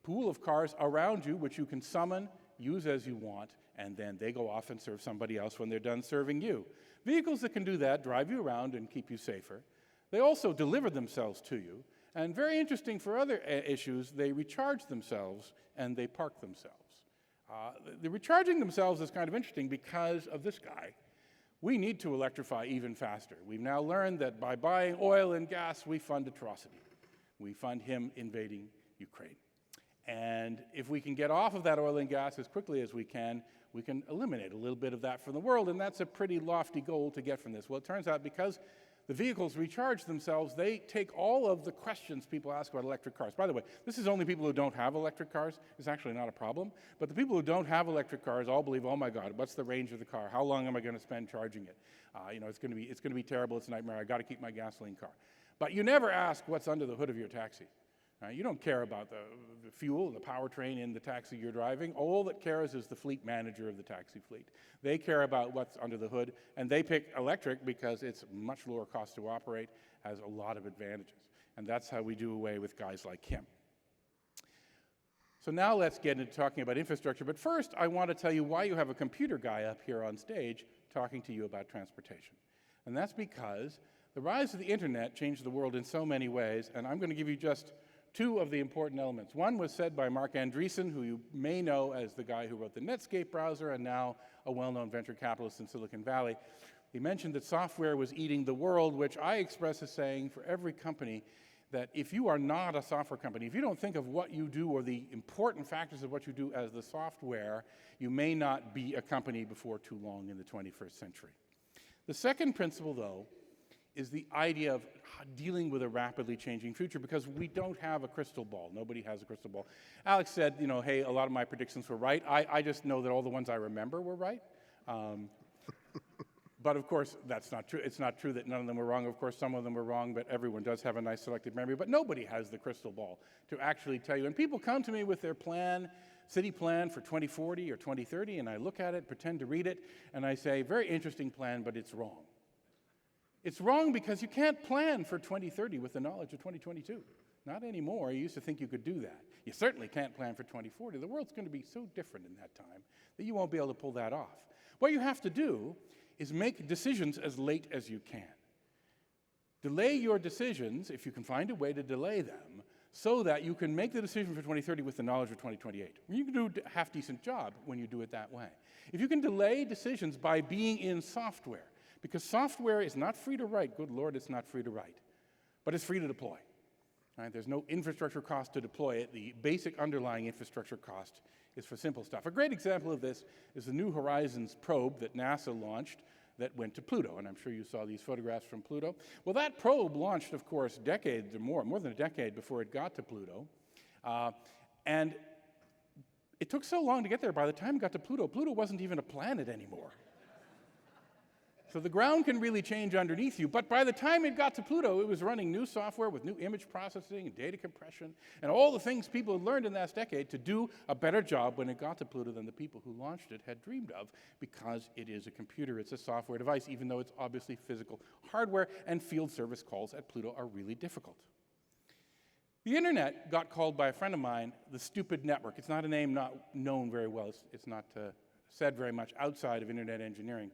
pool of cars around you which you can summon, use as you want, and then they go off and serve somebody else when they're done serving you. Vehicles that can do that drive you around and keep you safer. They also deliver themselves to you. And very interesting for other issues, they recharge themselves and they park themselves. The recharging themselves is kind of interesting because of this guy. We need to electrify even faster. We've now learned that by buying oil and gas, we fund atrocity. We fund him invading Ukraine. And if we can get off of that oil and gas as quickly as we can eliminate a little bit of that from the world, and that's a pretty lofty goal to get from this. Well, it turns out because the vehicles recharge themselves, they take all of the questions people ask about electric cars. By the way, this is only people who don't have electric cars. It's actually not a problem. But the people who don't have electric cars all believe, oh my God, what's the range of the car? How long am I going to spend charging it? It's going to be terrible. It's a nightmare. I got to keep my gasoline car. But you never ask what's under the hood of your taxi. You don't care about the fuel, the powertrain in the taxi you're driving. All that cares is the fleet manager of the taxi fleet. They care about what's under the hood, and they pick electric because it's much lower cost to operate, has a lot of advantages. And that's how we do away with guys like him. So now let's get into talking about infrastructure. But first, I want to tell you why you have a computer guy up here on stage talking to you about transportation. And that's because the rise of the internet changed the world in so many ways, and I'm going to give you just two of the important elements. One was said by Mark Andreessen, who you may know as the guy who wrote the Netscape browser and now a well-known venture capitalist in Silicon Valley. He mentioned that software was eating the world, which I express as saying for every company that if you are not a software company, if you don't think of what you do or the important factors of what you do as the software, you may not be a company before too long in the 21st century. The second principle, though, is the idea of dealing with a rapidly changing future, because we don't have a crystal ball. Nobody has a crystal ball. Alex said, hey, a lot of my predictions were right. I just know that all the ones I remember were right. But of course, that's not true. It's not true that none of them were wrong. Of course, some of them were wrong, but everyone does have a nice selective memory. But nobody has the crystal ball to actually tell you. And people come to me with their plan, city plan for 2040 or 2030, and I look at it, pretend to read it, and I say, very interesting plan, but it's wrong. It's wrong because you can't plan for 2030 with the knowledge of 2022. Not anymore. You used to think you could do that. You certainly can't plan for 2040. The world's going to be so different in that time that you won't be able to pull that off. What you have to do is make decisions as late as you can. Delay your decisions, if you can find a way to delay them, so that you can make the decision for 2030 with the knowledge of 2028. You can do a half-decent job when you do it that way. If you can delay decisions by being in software, because software is not free to write. Good Lord, it's not free to write. But it's free to deploy. Right? There's no infrastructure cost to deploy it. The basic underlying infrastructure cost is for simple stuff. A great example of this is the New Horizons probe that NASA launched that went to Pluto. And I'm sure you saw these photographs from Pluto. Well, that probe launched, of course, decades or more than a decade before it got to Pluto. And it took so long to get there. By the time it got to Pluto, Pluto wasn't even a planet anymore. So the ground can really change underneath you, but by the time it got to Pluto, it was running new software with new image processing and data compression and all the things people had learned in the last decade to do a better job when it got to Pluto than the people who launched it had dreamed of, because it is a computer, it's a software device, even though it's obviously physical hardware, and field service calls at Pluto are really difficult. The internet got called by a friend of mine the stupid network. It's not a name not known very well. It's not said very much outside of internet engineering.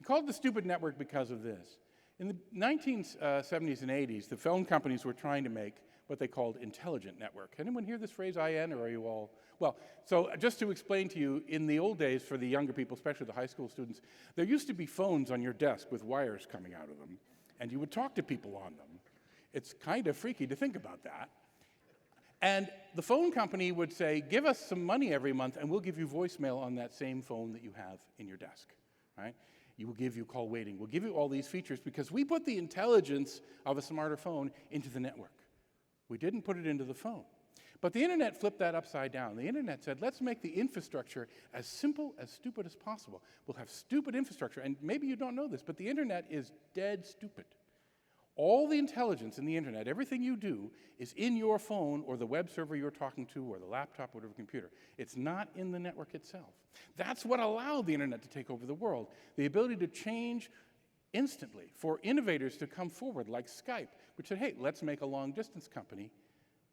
Called the stupid network because of this. In the 1970s and 80s, the phone companies were trying to make what they called intelligent network. Anyone hear this phrase IN, or are you all? Well, so just to explain to you, in the old days, for the younger people, especially the high school students, there used to be phones on your desk with wires coming out of them, and you would talk to people on them. It's kind of freaky to think about that. And the phone company would say, give us some money every month, and we'll give you voicemail on that same phone that you have in your desk, right? We'll give you call waiting. We'll give you all these features because we put the intelligence of a smarter phone into the network. We didn't put it into the phone. But the internet flipped that upside down. The internet said, let's make the infrastructure as simple as stupid as possible. We'll have stupid infrastructure. And maybe you don't know this, but the internet is dead stupid. All the intelligence in the internet, everything you do, is in your phone or the web server you're talking to or the laptop or whatever computer. It's not in the network itself. That's what allowed the internet to take over the world. The ability to change instantly, for innovators to come forward like Skype, which said, hey, let's make a long-distance company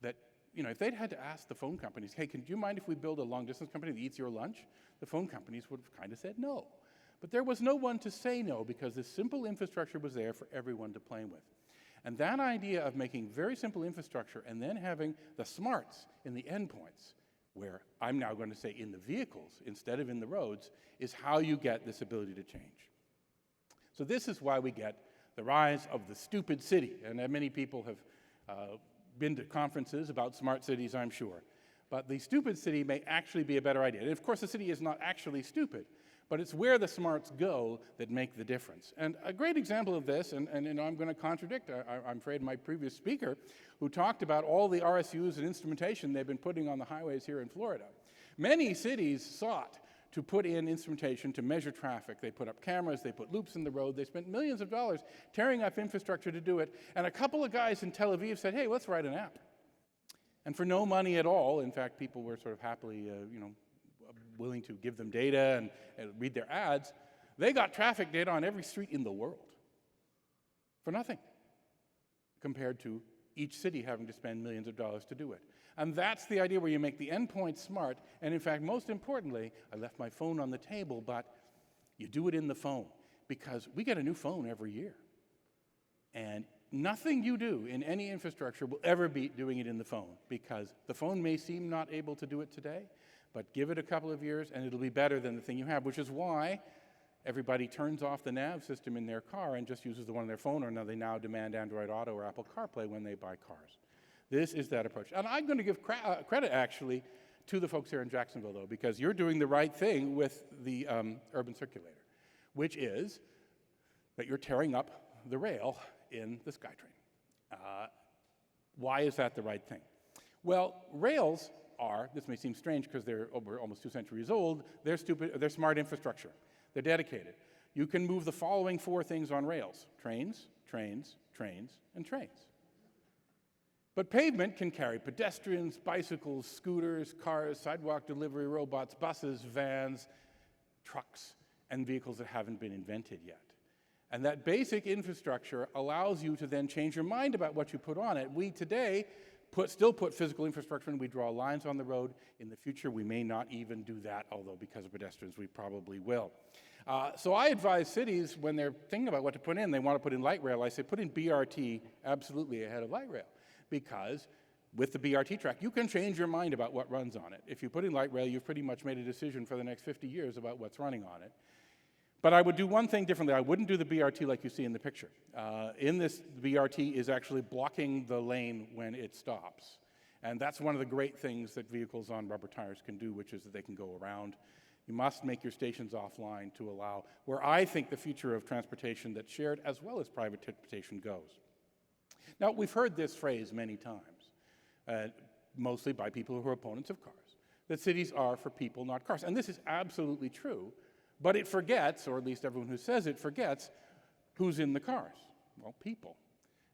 that if they'd had to ask the phone companies, hey, do you mind if we build a long-distance company that eats your lunch? The phone companies would have kind of said no. But there was no one to say no because this simple infrastructure was there for everyone to play with. And that idea of making very simple infrastructure and then having the smarts in the endpoints, where I'm now going to say in the vehicles instead of in the roads, is how you get this ability to change. So this is why we get the rise of the stupid city. And many people have been to conferences about smart cities, I'm sure. But the stupid city may actually be a better idea. And of course, the city is not actually stupid, but it's where the smarts go that make the difference. And a great example of this, and I'm going to contradict, I'm afraid, my previous speaker, who talked about all the RSUs and instrumentation they've been putting on the highways here in Florida. Many cities sought to put in instrumentation to measure traffic. They put up cameras, they put loops in the road, they spent millions of dollars tearing up infrastructure to do it, and a couple of guys in Tel Aviv said, hey, let's write an app. And for no money at all, in fact, people were sort of happily, willing to give them data and read their ads, they got traffic data on every street in the world for nothing, compared to each city having to spend millions of dollars to do it. And that's the idea where you make the endpoint smart, and in fact, most importantly, I left my phone on the table, but you do it in the phone, because we get a new phone every year. And nothing you do in any infrastructure will ever beat doing it in the phone, because the phone may seem not able to do it today, but give it a couple of years and it'll be better than the thing you have, which is why everybody turns off the nav system in their car and just uses the one on their phone, or they now demand Android Auto or Apple CarPlay when they buy cars. This is that approach. And I'm going to give credit, actually, to the folks here in Jacksonville, though, because you're doing the right thing with the urban circulator, which is that you're tearing up the rail in the SkyTrain. Why is that the right thing? Well, rails are, this may seem strange because they're over almost 2 centuries old, they're smart infrastructure. They're dedicated. You can move the following 4 things on rails: trains, trains, trains, and trains. But pavement can carry pedestrians, bicycles, scooters, cars, sidewalk delivery robots, buses, vans, trucks, and vehicles that haven't been invented yet. And that basic infrastructure allows you to then change your mind about what you put on it. We today still put physical infrastructure in. We draw lines on the road. In the future, we may not even do that, although because of pedestrians, we probably will. So I advise cities, when they're thinking about what to put in, they want to put in light rail, I say put in BRT absolutely ahead of light rail. Because with the BRT track, you can change your mind about what runs on it. If you put in light rail, you've pretty much made a decision for the next 50 years about what's running on it. But I would do one thing differently. I wouldn't do the BRT like you see in the picture. In this, the BRT is actually blocking the lane when it stops. And that's one of the great things that vehicles on rubber tires can do, which is that they can go around. You must make your stations offline to allow where I think the future of transportation that's shared as well as private transportation goes. Now, we've heard this phrase many times, mostly by people who are opponents of cars, that cities are for people, not cars. And this is absolutely true, but it forgets, or at least everyone who says it forgets, who's in the cars. Well, people.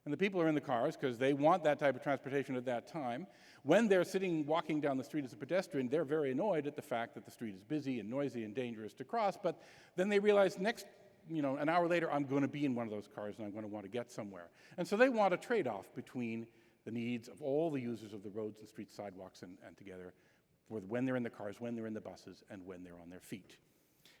And the people are in the cars because they want that type of transportation at that time. When they're walking down the street as a pedestrian, they're very annoyed at the fact that the street is busy and noisy and dangerous to cross, but then they realize an hour later, I'm going to be in one of those cars and I'm going to want to get somewhere. And so they want a trade-off between the needs of all the users of the roads and streets, sidewalks, and together, for when they're in the cars, when they're in the buses, and when they're on their feet.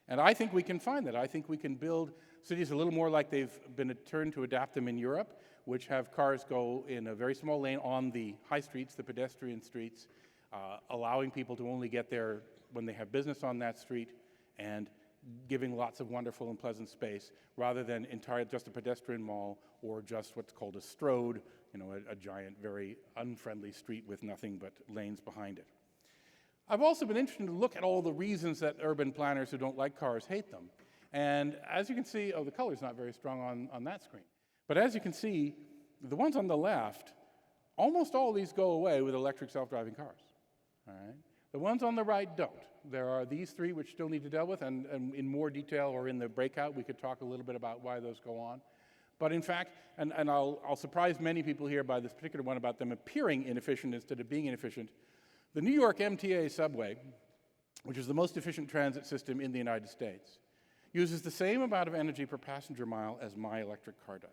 And I think we can find that. I think we can build cities a little more like they've been turned to adapt them in Europe, which have cars go in a very small lane on the high streets, the pedestrian streets, allowing people to only get there when they have business on that street, and giving lots of wonderful and pleasant space, rather than entirely just a pedestrian mall or just what's called a strode, a giant, very unfriendly street with nothing but lanes behind it. I've also been interested to look at all the reasons that urban planners who don't like cars hate them. And as you can see, the color's not very strong on that screen. But as you can see, the ones on the left, almost all these go away with electric self-driving cars. All right? The ones on the right don't. There are these 3 which still need to deal with, and in more detail or in the breakout, we could talk a little bit about why those go on. But in fact, and I'll surprise many people here by this particular one about them appearing inefficient instead of being inefficient. The New York MTA subway, which is the most efficient transit system in the United States, uses the same amount of energy per passenger mile as my electric car does.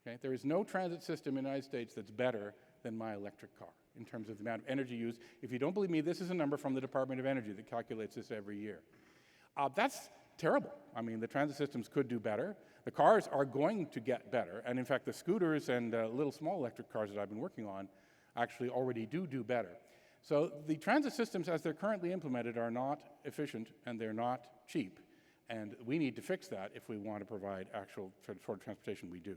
Okay? There is no transit system in the United States that's better than my electric car in terms of the amount of energy used. If you don't believe me, this is a number from the Department of Energy that calculates this every year. That's terrible. I mean, the transit systems could do better. The cars are going to get better. And in fact, the scooters and little small electric cars that I've been working on actually already do better. So the transit systems as they're currently implemented are not efficient and they're not cheap. And we need to fix that if we want to provide actual sort of transportation we do.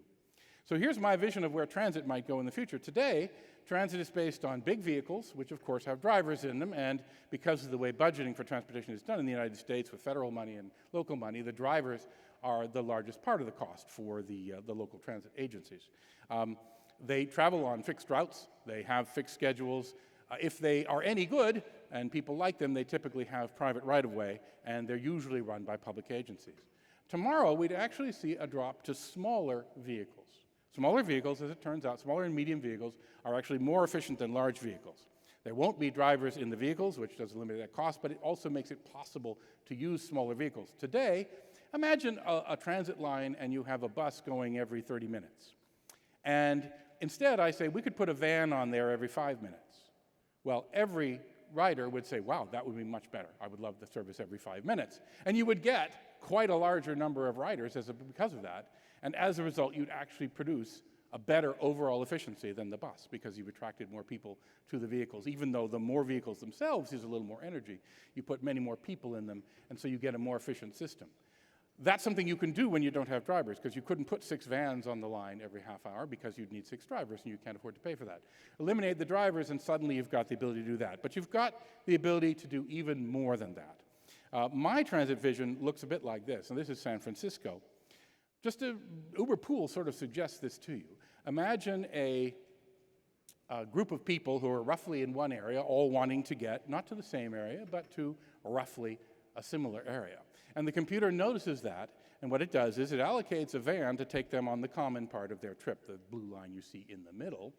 So here's my vision of where transit might go in the future. Today, transit is based on big vehicles, which of course have drivers in them, and because of the way budgeting for transportation is done in the United States with federal money and local money, the drivers are the largest part of the cost for the local transit agencies. They travel on fixed routes, they have fixed schedules. If they are any good, and people like them, they typically have private right-of-way, and they're usually run by public agencies. Tomorrow, we'd actually see a drop to smaller vehicles. Smaller vehicles, as it turns out, smaller and medium vehicles are actually more efficient than large vehicles. There won't be drivers in the vehicles, which does eliminate that cost, but it also makes it possible to use smaller vehicles. Today, imagine a transit line and you have a bus going every 30 minutes. And instead, I say we could put a van on there every 5 minutes. Well, every rider would say, wow, that would be much better. I would love the service every 5 minutes. And you would get quite a larger number of riders because of that. And as a result, you'd actually produce a better overall efficiency than the bus because you've attracted more people to the vehicles. Even though the more vehicles themselves use a little more energy, you put many more people in them, and so you get a more efficient system. That's something you can do when you don't have drivers, because you couldn't put 6 vans on the line every half hour because you'd need 6 drivers, and you can't afford to pay for that. Eliminate the drivers, and suddenly you've got the ability to do that. But you've got the ability to do even more than that. My transit vision looks a bit like this, and this is San Francisco. Just Uber Pool sort of suggests this to you. Imagine a group of people who are roughly in one area, all wanting to get, not to the same area, but to roughly a similar area. And the computer notices that, and what it does is it allocates a van to take them on the common part of their trip, the blue line you see in the middle,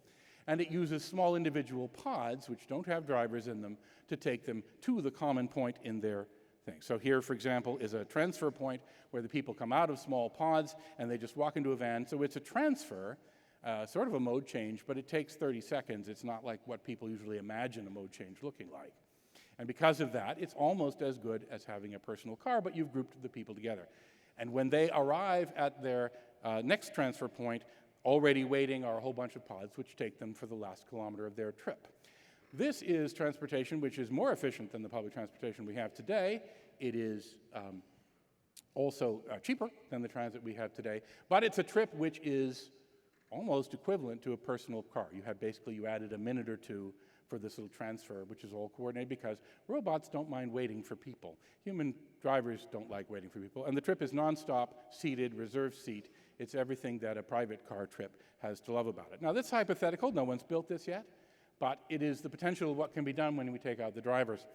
and it uses small individual pods, which don't have drivers in them, to take them to the common point in their thing. So here, for example, is a transfer point where the people come out of small pods and they just walk into a van. So it's a transfer, sort of a mode change, but it takes 30 seconds. It's not like what people usually imagine a mode change looking like. And because of that, it's almost as good as having a personal car, but you've grouped the people together. And when they arrive at their next transfer point, already waiting are a whole bunch of pods which take them for the last kilometer of their trip. This is transportation which is more efficient than the public transportation we have today. It is also cheaper than the transit we have today, but it's a trip which is almost equivalent to a personal car. You added a minute or two for this little transfer, which is all coordinated because robots don't mind waiting for people. Human drivers don't like waiting for people. And the trip is nonstop, seated, reserved seat. It's everything that a private car trip has to love about it. Now, this is hypothetical. No one's built this yet, but it is the potential of what can be done when we take out the drivers.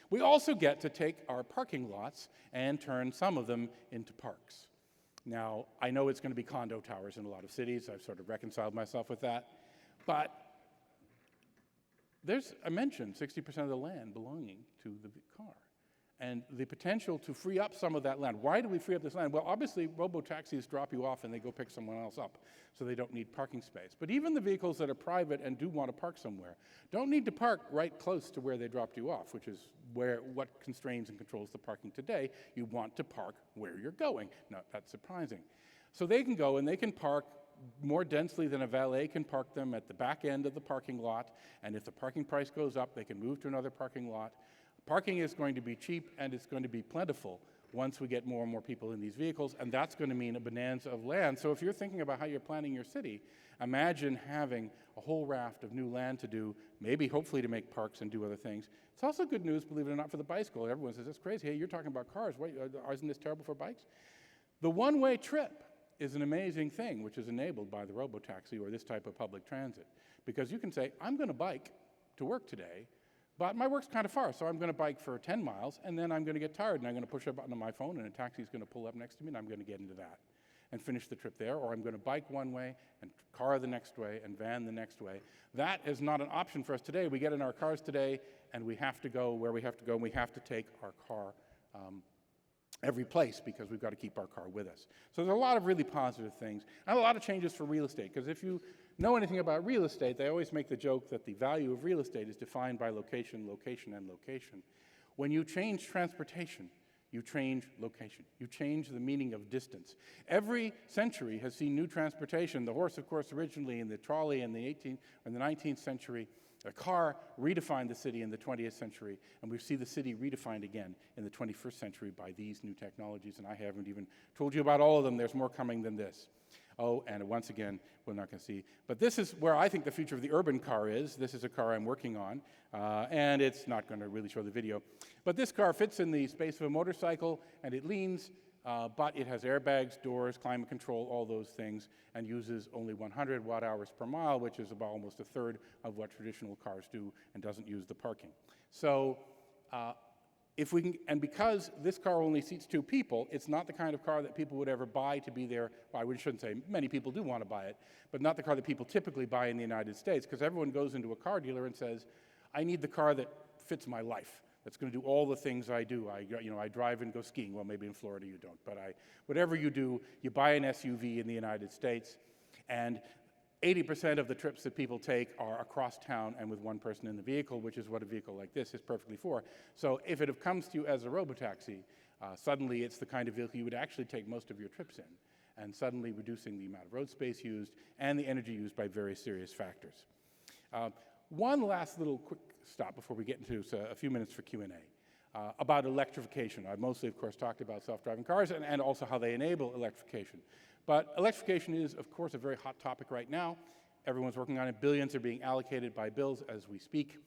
We also get to take our parking lots and turn some of them into parks. Now, I know it's going to be condo towers in a lot of cities. I've sort of reconciled myself with that. But I mentioned 60% of the land belonging to the car. And the potential to free up some of that land. Why do we free up this land? Well, obviously, robo-taxis drop you off and they go pick someone else up, so they don't need parking space. But even the vehicles that are private and do want to park somewhere don't need to park right close to where they dropped you off, which is what constrains and controls the parking today. You want to park where you're going. Not that surprising. So they can go and they can park more densely than a valet can park them at the back end of the parking lot, and if the parking price goes up, they can move to another parking lot. Parking is going to be cheap and it's going to be plentiful once we get more and more people in these vehicles, and that's going to mean a bonanza of land. So if you're thinking about how you're planning your city, imagine having a whole raft of new land to do, maybe hopefully to make parks and do other things. It's also good news, believe it or not, for the bicycle. Everyone says, that's crazy. Hey, you're talking about cars. Wait, isn't this terrible for bikes? The one-way trip is an amazing thing, which is enabled by the robotaxi or this type of public transit. Because you can say, I'm going to bike to work today, but my work's kind of far, so I'm going to bike for 10 miles, and then I'm going to get tired, and I'm going to push a button on my phone, and a taxi's going to pull up next to me, and I'm going to get into that and finish the trip there. Or I'm going to bike one way, and car the next way, and van the next way. That is not an option for us today. We get in our cars today, and we have to go where we have to go, and we have to take our car every place because we've got to keep our car with us. So there's a lot of really positive things and a lot of changes for real estate, because if you know anything about real estate, they always make the joke that the value of real estate is defined by location, location, and location. When you change transportation, you change location. You change the meaning of distance. Every century has seen new transportation. The horse, of course, originally, and the trolley in the 19th century. A car redefined the city in the 20th century, and we see the city redefined again in the 21st century by these new technologies, and I haven't even told you about all of them. There's more coming than this. Oh, and once again, we're not going to see. But this is where I think the future of the urban car is. This is a car I'm working on, and it's not going to really show the video. But this car fits in the space of a motorcycle, and it leans, but it has airbags, doors, climate control, all those things, and uses only 100 watt-hours per mile, which is about almost a third of what traditional cars do, and doesn't use the parking. So if we can, and because this car only seats 2 people, it's not the kind of car that people would ever buy to be there. Well, we shouldn't say many people do want to buy it, but not the car that people typically buy in the United States, because everyone goes into a car dealer and says, I need the car that fits my life, that's going to do all the things I do. I drive and go skiing. Well, maybe in Florida you don't, but whatever you do, you buy an SUV in the United States, and 80% of the trips that people take are across town and with one person in the vehicle, which is what a vehicle like this is perfectly for. So if it comes to you as a robotaxi, suddenly it's the kind of vehicle you would actually take most of your trips in, and suddenly reducing the amount of road space used and the energy used by very serious factors. One last little quick stop before we get into a few minutes for Q&A. About electrification. I've mostly, of course, talked about self-driving cars and also how they enable electrification. But electrification is, of course, a very hot topic right now. Everyone's working on it. Billions are being allocated by bills as we speak.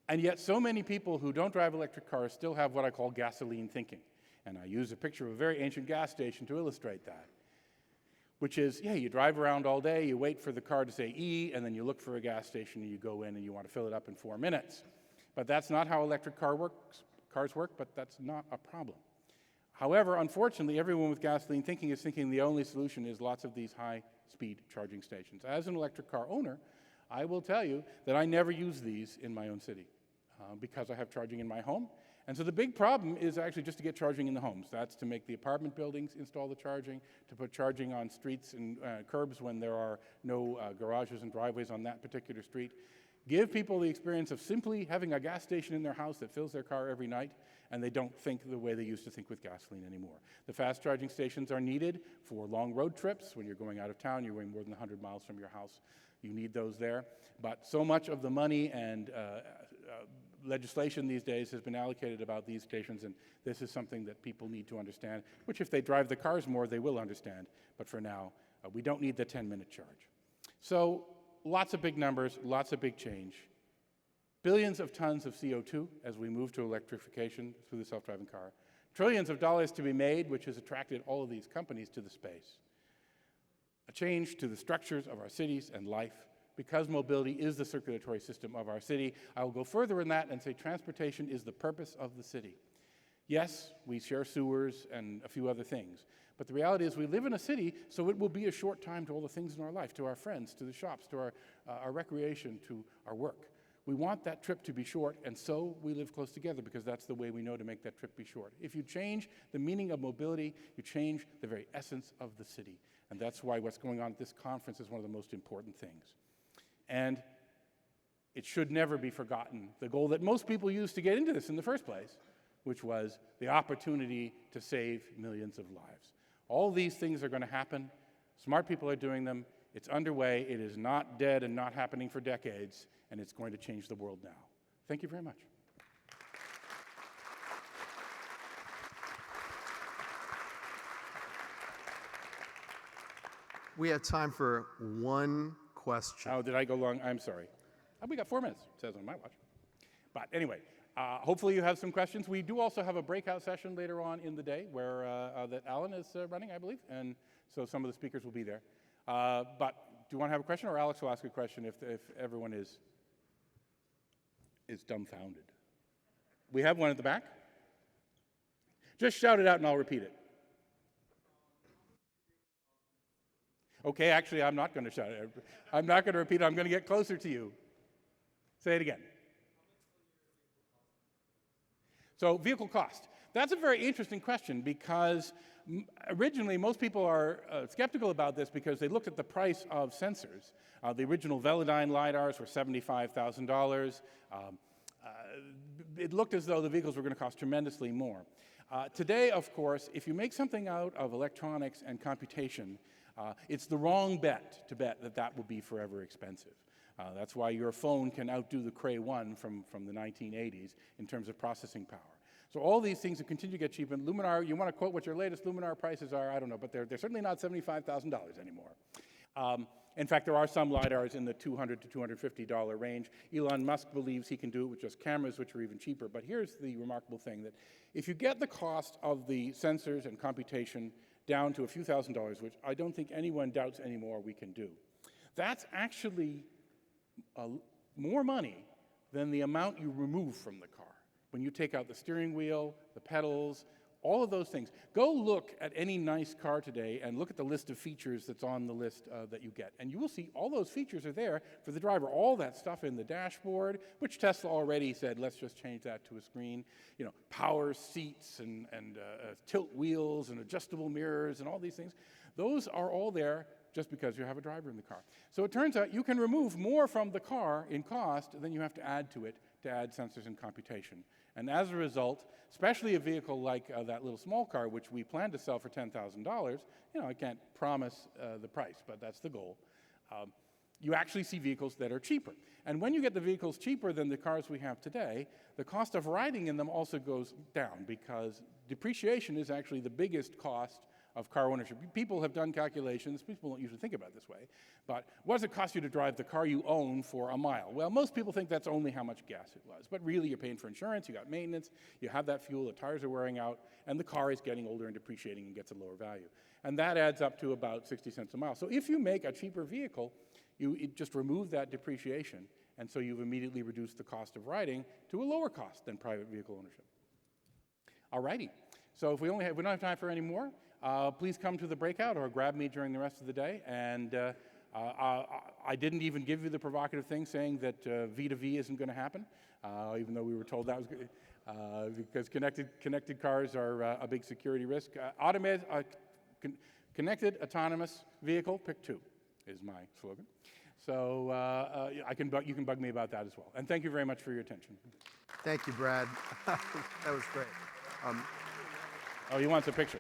And yet so many people who don't drive electric cars still have what I call gasoline thinking. And I use a picture of a very ancient gas station to illustrate that, which is, yeah, you drive around all day, you wait for the car to say E, and then you look for a gas station and you go in and you want to fill it up in 4 minutes. But that's not how electric cars work, but that's not a problem. However, unfortunately, everyone with gasoline thinking is thinking the only solution is lots of these high-speed charging stations. As an electric car owner, I will tell you that I never use these in my own city because I have charging in my home. And so the big problem is actually just to get charging in the homes. That's to make the apartment buildings install the charging, to put charging on streets and curbs when there are no garages and driveways on that particular street. Give people the experience of simply having a gas station in their house that fills their car every night, and they don't think the way they used to think with gasoline anymore. The fast charging stations are needed for long road trips. When you're going out of town, you're going more than 100 miles from your house. You need those there. But so much of the money and legislation these days has been allocated about these stations, and this is something that people need to understand, which if they drive the cars more, they will understand. But for now, we don't need the 10-minute charge. So lots of big numbers, lots of big change. Billions of tons of CO2 as we move to electrification through the self-driving car. Trillions of dollars to be made, which has attracted all of these companies to the space. A change to the structures of our cities and life. Because mobility is the circulatory system of our city, I will go further in that and say transportation is the purpose of the city. Yes, we share sewers and a few other things, but the reality is we live in a city, so it will be a short time to all the things in our life, to our friends, to the shops, to our recreation, to our work. We want that trip to be short, and so we live close together because that's the way we know to make that trip be short. If you change the meaning of mobility, you change the very essence of the city, and that's why what's going on at this conference is one of the most important things. And it should never be forgotten, the goal that most people used to get into this in the first place, which was the opportunity to save millions of lives. All these things are going to happen. Smart people are doing them. It's underway. It is not dead and not happening for decades, and it's going to change the world now. Thank you very much. We have time for one question. Oh, did I go long? I'm sorry. We got 4 minutes, it says on my watch. But anyway, hopefully you have some questions. We do also have a breakout session later on in the day where that Alan is running, I believe, and so some of the speakers will be there. But do you want to have a question, or Alex will ask a question if everyone is dumbfounded? We have one at the back. Just shout it out and I'll repeat it. Okay, actually, I'm not going to shout it. I'm not going to repeat it. I'm going to get closer to you. Say it again. So vehicle cost. That's a very interesting question because originally most people are skeptical about this because they looked at the price of sensors. The original Velodyne LiDARs were $75,000. It looked as though the vehicles were going to cost tremendously more. Today, of course, if you make something out of electronics and computation, it's the wrong bet to bet that that will be forever expensive. That's why your phone can outdo the Cray 1 from the 1980s in terms of processing power. So all these things will continue to get cheaper. And Luminar, you want to quote what your latest Luminar prices are? I don't know, but they're certainly not $75,000 anymore. In fact, there are some LiDARs in the $200 to $250 range. Elon Musk believes he can do it with just cameras, which are even cheaper. But here's the remarkable thing, that if you get the cost of the sensors and computation down to a few $1,000s, which I don't think anyone doubts anymore we can do, that's actually more money than the amount you remove from the car. When you take out the steering wheel, the pedals, all of those things. Go look at any nice car today and look at the list of features that's on the list that you get. And you will see all those features are there for the driver. All that stuff in the dashboard, which Tesla already said, let's just change that to a screen. You know, power seats and tilt wheels and adjustable mirrors and all these things. Those are all there just because you have a driver in the car. So it turns out you can remove more from the car in cost than you have to add to it to add sensors and computation. And as a result, especially a vehicle like that little small car, which we plan to sell for $10,000, you know, I can't promise the price, but that's the goal. You actually see vehicles that are cheaper. And when you get the vehicles cheaper than the cars we have today, the cost of riding in them also goes down because depreciation is actually the biggest cost of car ownership. People have done calculations, people don't usually think about it this way, but what does it cost you to drive the car you own for a mile? Well, most people think that's only how much gas it was, but really you're paying for insurance, you got maintenance, you have that fuel, the tires are wearing out, and the car is getting older and depreciating and gets a lower value. And that adds up to about 60 cents a mile. So if you make a cheaper vehicle, you just remove that depreciation, and so you've immediately reduced the cost of riding to a lower cost than private vehicle ownership. All righty, so if we don't have time for any more, please come to the breakout or grab me during the rest of the day. And I didn't even give you the provocative thing saying that V2V isn't going to happen, even though we were told that was good, because connected cars are a big security risk. Connected autonomous vehicle, pick 2 is my slogan. So you can bug me about that as well. And thank you very much for your attention. Thank you, Brad. That was great. Oh, he wants a picture.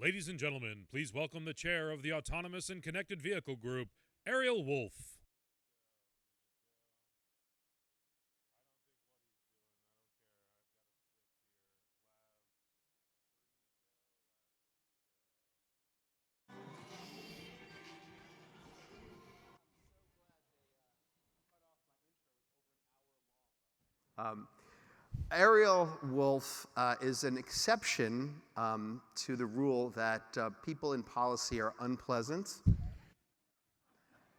Ladies and gentlemen, please welcome the chair of the Autonomous and Connected Vehicle Group, Ariel Wolf. Ariel Wolf is an exception to the rule that people in policy are unpleasant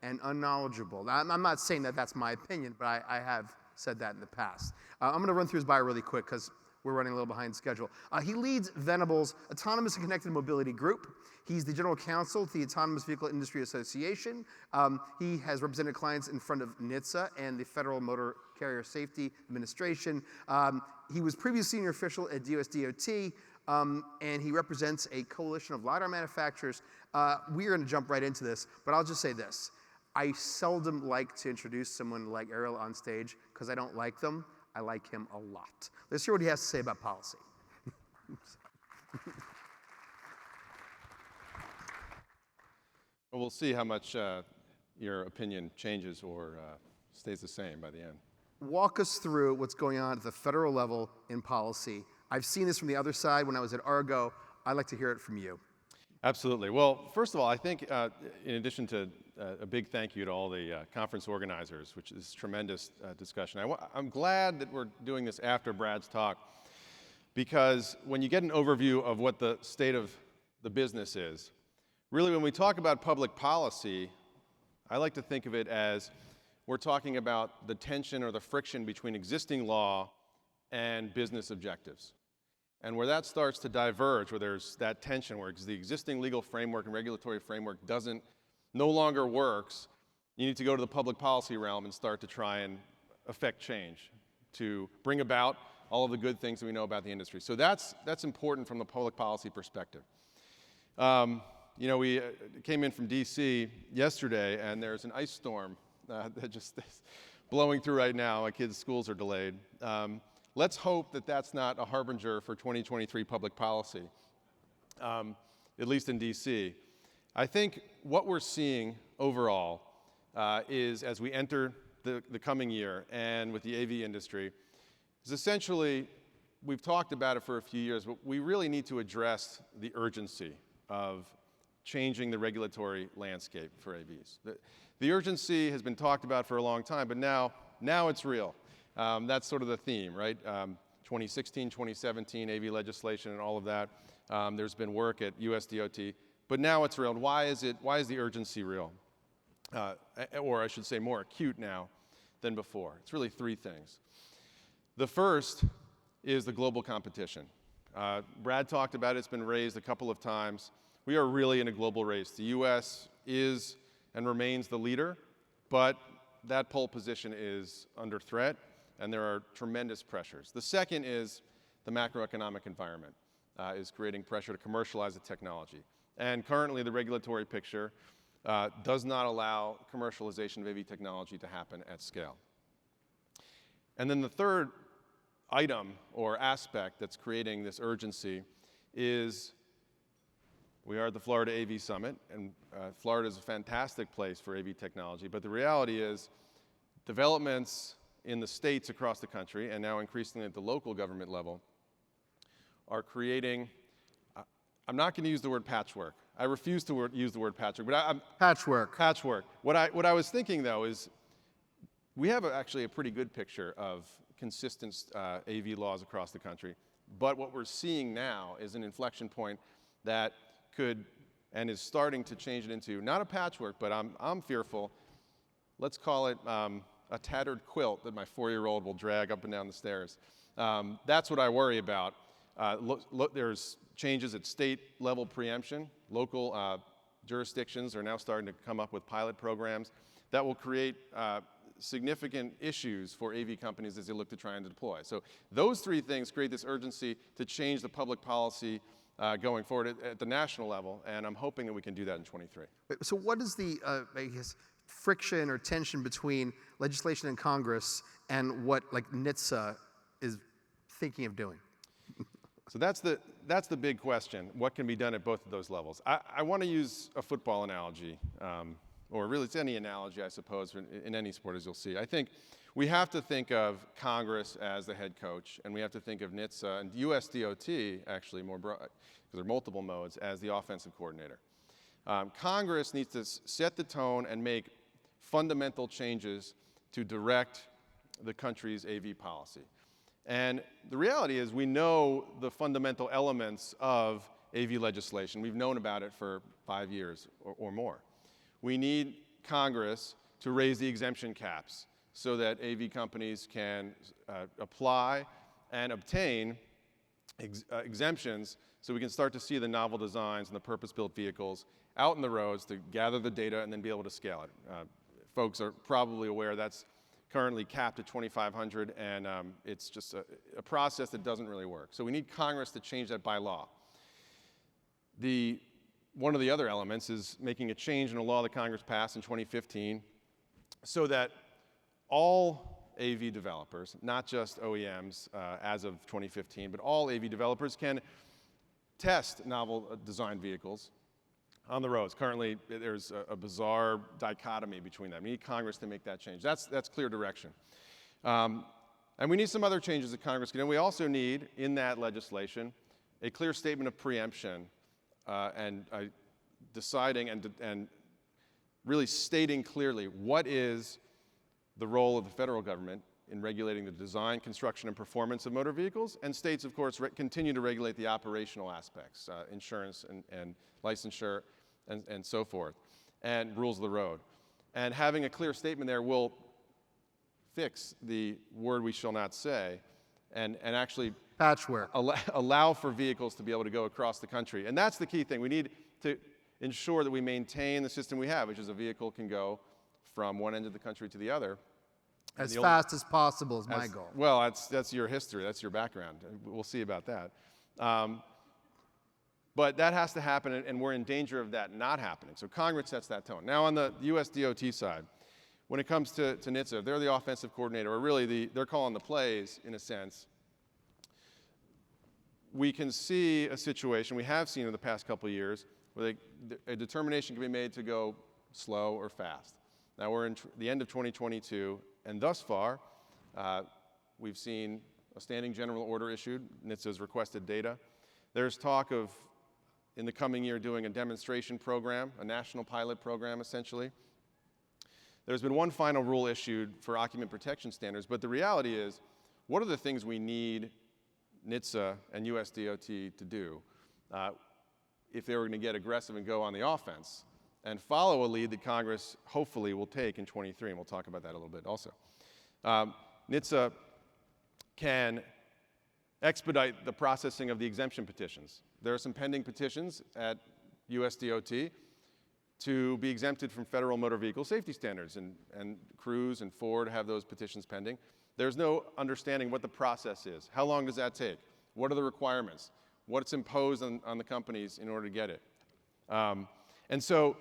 and unknowledgeable. Now, I'm not saying that that's my opinion, but I have said that in the past. I'm going to run through his bio really quick because we're running a little behind schedule. He leads Venable's Autonomous and Connected Mobility Group. He's the general counsel to the Autonomous Vehicle Industry Association. He has represented clients in front of NHTSA and the Federal Motor Carrier Safety Administration. He was previously senior official at DOT, and he represents a coalition of LiDAR manufacturers. We're going to jump right into this, but I'll just say this. I seldom like to introduce someone like Ariel on stage because I don't like them. I like him a lot. Let's hear what he has to say about policy. Well, we'll see how much your opinion changes or stays the same by the end. Walk us through what's going on at the federal level in policy. I've seen this from the other side when I was at Argo. I'd like to hear it from you. Absolutely. Well, first of all, I think in addition to a big thank you to all the conference organizers, which is tremendous discussion. I'm glad that we're doing this after Brad's talk, because when you get an overview of what the state of the business is, really when we talk about public policy, I like to think of it as we're talking about the tension or the friction between existing law and business objectives. And where that starts to diverge, where there's that tension, where the existing legal framework and regulatory framework no longer works, you need to go to the public policy realm and start to try and affect change to bring about all of the good things that we know about the industry. So that's important from the public policy perspective. We came in from DC yesterday, and there's an ice storm that just is blowing through right now. My kids' schools are delayed. Let's hope that that's not a harbinger for 2023 public policy, at least in DC. I think what we're seeing overall is, as we enter the coming year and with the AV industry, is essentially, we've talked about it for a few years, but we really need to address the urgency of changing the regulatory landscape for AVs. The urgency has been talked about for a long time, but now it's real. That's sort of the theme, right? 2016, 2017 AV legislation and all of that. There's been work at USDOT, but now it's real. And why is the urgency real? Or I should say more acute now than before. It's really three things. The first is the global competition. Brad talked about it. It's been raised a couple of times. We are really in a global race. The U.S. is and remains the leader, but that pole position is under threat, and there are tremendous pressures. The second is the macroeconomic environment is creating pressure to commercialize the technology. And currently, the regulatory picture does not allow commercialization of AV technology to happen at scale. And then the third item or aspect that's creating this urgency is we are at the Florida AV Summit, and Florida is a fantastic place for AV technology, but the reality is developments in the states across the country, and now increasingly at the local government level, are creating, I'm not going to use the word patchwork. I refuse to use the word patchwork, but Patchwork. Patchwork. What I was thinking, though, is we have actually a pretty good picture of consistent AV laws across the country, but what we're seeing now is an inflection point that could and is starting to change it into not a patchwork, but I'm fearful, let's call it a tattered quilt that my 4-year-old will drag up and down the stairs. That's what I worry about. There's changes at state-level preemption. Local jurisdictions are now starting to come up with pilot programs that will create significant issues for AV companies as they look to try and deploy. So those three things create this urgency to change the public policy going forward at the national level, and I'm hoping that we can do that in 23. So what is the, friction or tension between legislation in Congress and what, NHTSA is thinking of doing? So that's the big question. What can be done at both of those levels? I want to use a football analogy, or really it's any analogy, I suppose, in any sport, as you'll see. I think we have to think of Congress as the head coach, and we have to think of NHTSA and USDOT, actually, more broad, because there are multiple modes, as the offensive coordinator. Congress needs to set the tone and make fundamental changes to direct the country's AV policy. And the reality is we know the fundamental elements of AV legislation. We've known about it for 5 years or more. We need Congress to raise the exemption caps so that AV companies can apply and obtain exemptions so we can start to see the novel designs and the purpose-built vehicles out in the roads to gather the data and then be able to scale it. Folks are probably aware that's currently capped at 2,500, and it's just a process that doesn't really work. So we need Congress to change that by law. One of the other elements is making a change in a law that Congress passed in 2015 so that all AV developers, not just OEMs as of 2015, but all AV developers can test novel design vehicles on the roads. Currently, there's a bizarre dichotomy between them. We need Congress to make that change. That's clear direction. And we need some other changes that Congress can do. And we also need, in that legislation, a clear statement of preemption and deciding and really stating clearly what is the role of the federal government in regulating the design, construction, and performance of motor vehicles. And states, of course, continue to regulate the operational aspects, insurance and licensure and so forth, and rules of the road. And having a clear statement there will fix the word we shall not say and actually Patchwork. allow for vehicles to be able to go across the country. And that's the key thing. We need to ensure that we maintain the system we have, which is a vehicle can go from one end of the country to the other. As fast as possible is my goal. Well, that's your history. That's your background. We'll see about that. But that has to happen, and we're in danger of that not happening. So Congress sets that tone. Now, on the US DOT side, when it comes to NHTSA, they're the offensive coordinator, or really they're calling the plays, in a sense. We can see a situation, we have seen in the past couple of years, where a determination can be made to go slow or fast. Now we're in the end of 2022, and thus far, we've seen a standing general order issued. NHTSA's requested data. There's talk of, in the coming year, doing a demonstration program, a national pilot program, essentially. There's been one final rule issued for occupant protection standards, but the reality is, what are the things we need NHTSA and US DOT to do if they were going to get aggressive and go on the offense and follow a lead that Congress hopefully will take in 23, and we'll talk about that a little bit also. NHTSA can expedite the processing of the exemption petitions. There are some pending petitions at US DOT to be exempted from federal motor vehicle safety standards, and Cruise and Ford have those petitions pending. There's no understanding what the process is. How long does that take? What are the requirements? What's imposed on the companies in order to get it? And so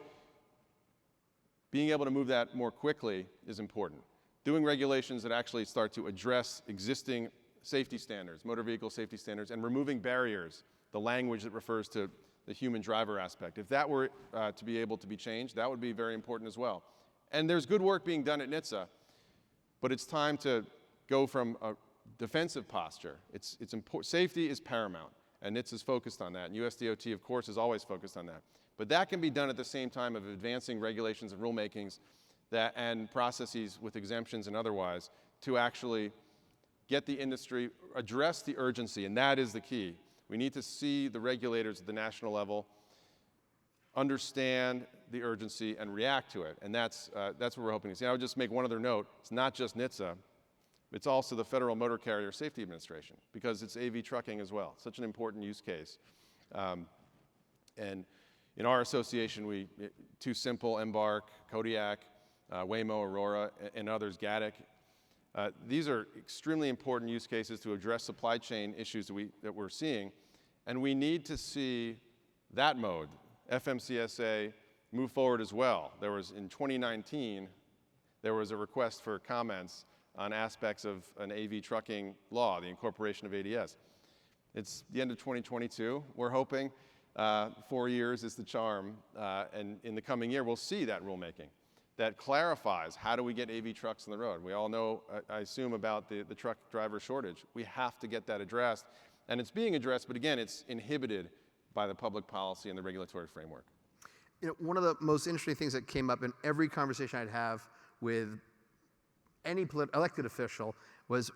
being able to move that more quickly is important. Doing regulations that actually start to address existing safety standards, motor vehicle safety standards, and removing barriers, the language that refers to the human driver aspect. If that were to be able to be changed, that would be very important as well. And there's good work being done at NHTSA, but it's time to go from a defensive posture. It's safety is paramount, and NHTSA is focused on that, and USDOT, of course, is always focused on that. But that can be done at the same time of advancing regulations and rulemakings and processes with exemptions and otherwise to actually get the industry, address the urgency, and that is the key. We need to see the regulators at the national level understand the urgency and react to it, and that's what we're hoping to see. I would just make one other note. It's not just NHTSA. It's also the Federal Motor Carrier Safety Administration, because it's AV trucking as well. Such an important use case. And in our association, Too Simple, Embark, Kodiak, Waymo, Aurora, and others, Gatic. These are extremely important use cases to address supply chain issues that we're seeing, and we need to see that mode, FMCSA, move forward as well. There was, in 2019, there was a request for comments on aspects of an AV trucking law, the incorporation of ADS. It's the end of 2022. We're hoping 4 years is the charm, and in the coming year, we'll see that rulemaking that clarifies how do we get AV trucks on the road. We all know, I assume, about the truck driver shortage. We have to get that addressed, and it's being addressed, but again, it's inhibited by the public policy and the regulatory framework. You know, one of the most interesting things that came up in every conversation I'd have with any elected official was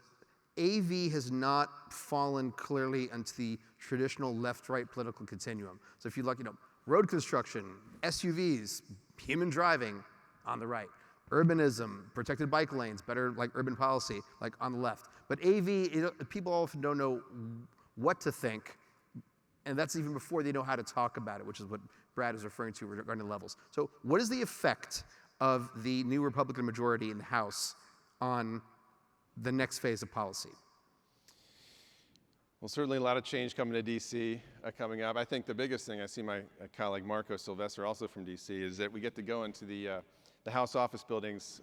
AV has not fallen clearly into the traditional left-right political continuum. So if you look, road construction, SUVs, human driving, on the right. Urbanism, protected bike lanes, better like urban policy, like on the left. But AV, people often don't know what to think, and that's even before they know how to talk about it, which is what Brad is referring to regarding levels. So what is the effect of the new Republican majority in the House on the next phase of policy? Well, certainly a lot of change coming to D.C. Coming up. I think the biggest thing, I see my colleague Marco Sylvester, also from D.C., is that we get to go into the House office buildings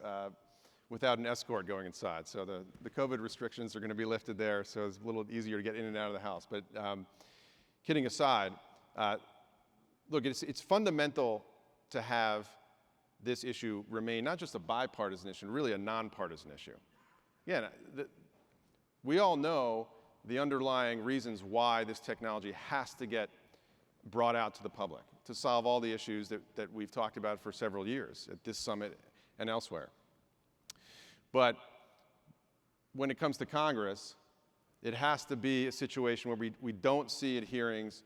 without an escort going inside. So the COVID restrictions are going to be lifted there, so it's a little easier to get in and out of the House. But kidding aside, look, it's fundamental to have this issue remain not just a bipartisan issue, really a nonpartisan issue. Again, we all know the underlying reasons why this technology has to get brought out to the public to solve all the issues that we've talked about for several years at this summit and elsewhere. But when it comes to Congress, it has to be a situation where we don't see at hearings.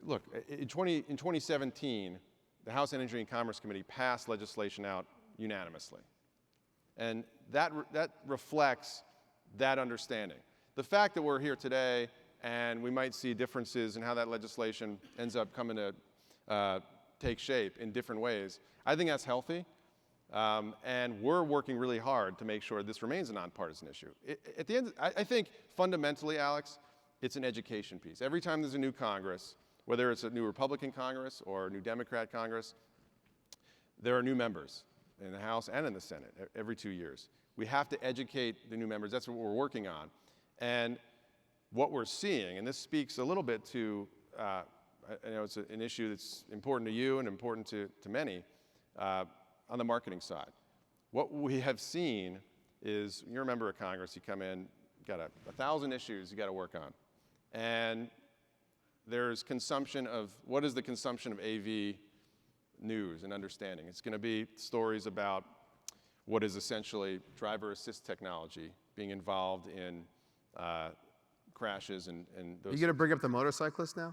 Look, in 2017, the House Energy and Commerce Committee passed legislation out unanimously. And that reflects that understanding. the fact that we're here today and we might see differences in how that legislation ends up coming to take shape in different ways, I think that's healthy. And we're working really hard to make sure this remains a nonpartisan issue. At the end, I think fundamentally, Alex, it's an education piece. Every time there's a new Congress, whether it's a new Republican Congress or a new Democrat Congress, there are new members in the House and in the Senate every 2 years. We have to educate the new members. That's what we're working on. And what we're seeing, and this speaks a little bit to, I know it's an issue that's important to you and important to many, on the marketing side. What we have seen is, you're a member of Congress, you come in, you got 1,000 issues you got to work on. And there's consumption of, what is the consumption of AV news and understanding? It's going to be stories about what is essentially driver assist technology being involved in crashes and those. Are you going to bring up the motorcyclists now?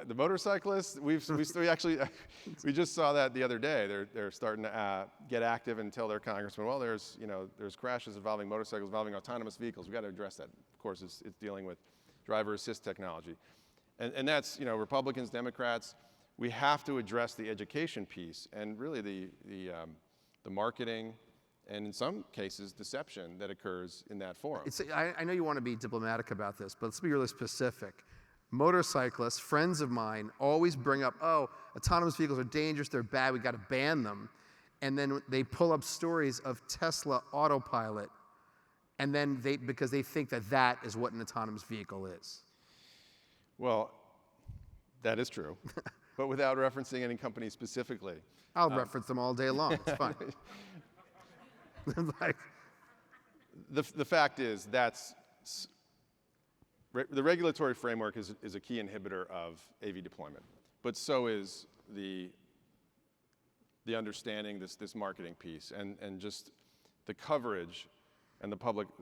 The motorcyclists, we actually, we just saw that the other day. They're starting to get active and tell their congressman, well, there's crashes involving motorcycles, involving autonomous vehicles. We got to address that. Of course, it's dealing with driver assist technology. And that's, Republicans, Democrats, we have to address the education piece and really the marketing and in some cases deception that occurs in that forum. I know you want to be diplomatic about this, but let's be really specific. Motorcyclists, friends of mine, always bring up, oh, autonomous vehicles are dangerous, they're bad, we got to ban them. And then they pull up stories of Tesla autopilot, and then because they think that is what an autonomous vehicle is. Well, that is true, but without referencing any company specifically. I'll reference them all day long, it's fine. The fact is the regulatory framework is a key inhibitor of AV deployment, but so is the understanding, this marketing piece, and just the coverage and the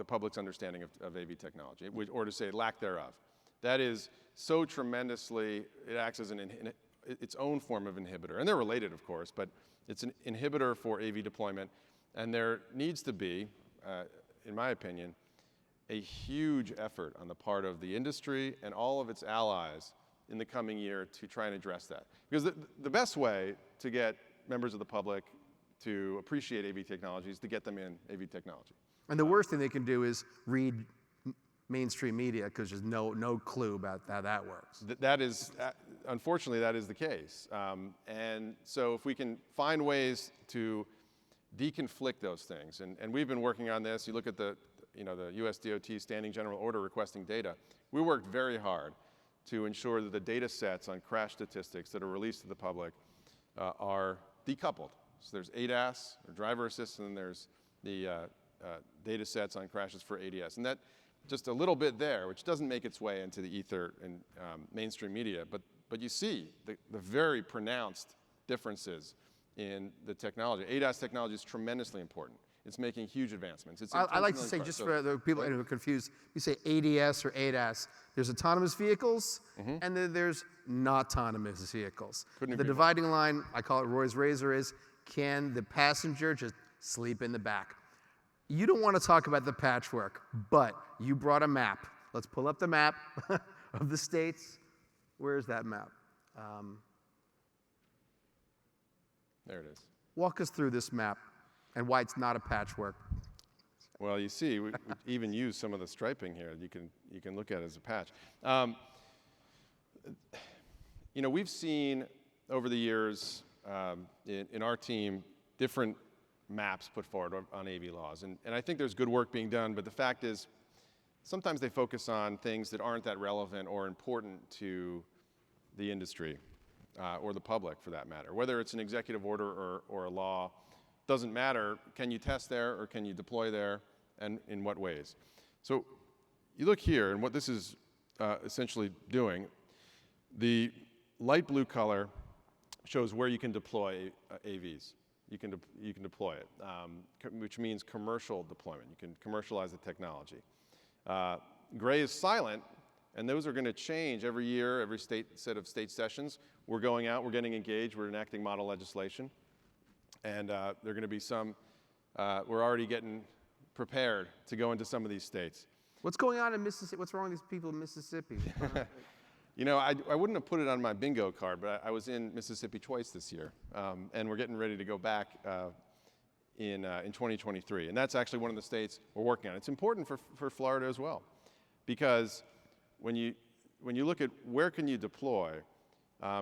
public's understanding of AV technology, or to say lack thereof. That is so tremendously, it acts as its own form of inhibitor, and they're related, of course, but it's an inhibitor for AV deployment. And there needs to be, in my opinion, a huge effort on the part of the industry and all of its allies in the coming year to try and address that. Because the best way to get members of the public to appreciate AV technology is to get them in AV technology. And the worst thing they can do is read mainstream media because there's no clue about how that works. That is, unfortunately, that is the case. And so if we can find ways to deconflict those things, and we've been working on this. You look at the U.S. DOT Standing General Order requesting data. We worked very hard to ensure that the data sets on crash statistics that are released to the public are decoupled. So there's ADAS, or driver assist, and then there's the data sets on crashes for ADS. And that, just a little bit there, which doesn't make its way into the ether and mainstream media, but you see the very pronounced differences in the technology. ADAS technology is tremendously important. It's making huge advancements. I like to say, just for the people who are confused, you say ADS or ADAS. There's autonomous vehicles, and then there's not autonomous vehicles. The dividing line, I call it Roy's razor, is can the passenger just sleep in the back? You don't want to talk about the patchwork, but you brought a map. Let's pull up the map of the states. Where's that map? There it is. Walk us through this map and why it's not a patchwork. Well, you see, we even use some of the striping here. You can look at it as a patch. We've seen over the years in our team different maps put forward on AV laws, and I think there's good work being done. But the fact is, sometimes they focus on things that aren't that relevant or important to the industry. Or the public, for that matter. Whether it's an executive order or a law, doesn't matter. Can you test there or can you deploy there, and in what ways? So you look here, and what this is essentially doing, the light blue color shows where you can deploy AVs. You can deploy it, which means commercial deployment. You can commercialize the technology. Gray is silent, and those are going to change every year, every set of state sessions. We're going out, we're getting engaged, we're enacting model legislation. And there are going to be some, we're already getting prepared to go into some of these states. What's going on in Mississippi? What's wrong with these people in Mississippi? You know, I wouldn't have put it on my bingo card, but I was in Mississippi twice this year, and we're getting ready to go back in 2023. And that's actually one of the states we're working on. It's important for Florida as well, because when you look at where can you deploy,